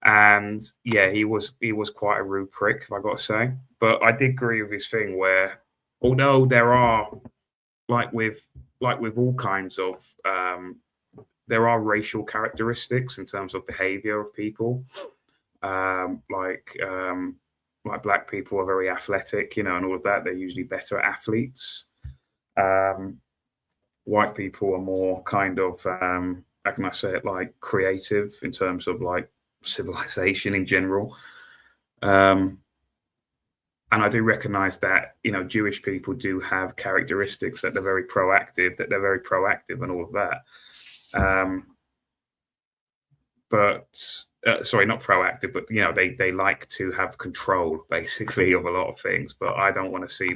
And yeah, he was quite a rude prick, if I got to say. But I did agree with his thing where, although there are, like with all kinds of, there are racial characteristics in terms of behavior of people. Like black people are very athletic, and all of that. They're usually better athletes. White people are more kind of, how can I say it, like creative in terms of like civilization in general. And I do recognize that, Jewish people do have characteristics that they're very proactive, and all of that. Sorry, not proactive, but, they like to have control basically of a lot of things. But I don't want to see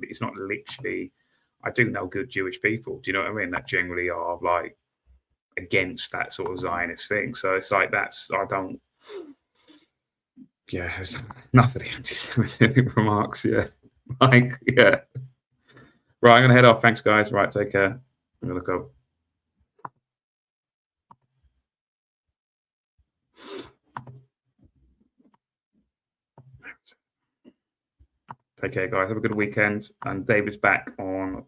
it's not literally, I do know good Jewish people. Do you know what I mean? That generally are like against that sort of Zionist thing. So it's like, enough of the anti-Semitic remarks. Yeah. Right, I'm going to head off. Thanks, guys. Right, take care. I'm going to look up. Take care, guys. Have a good weekend. And David's back on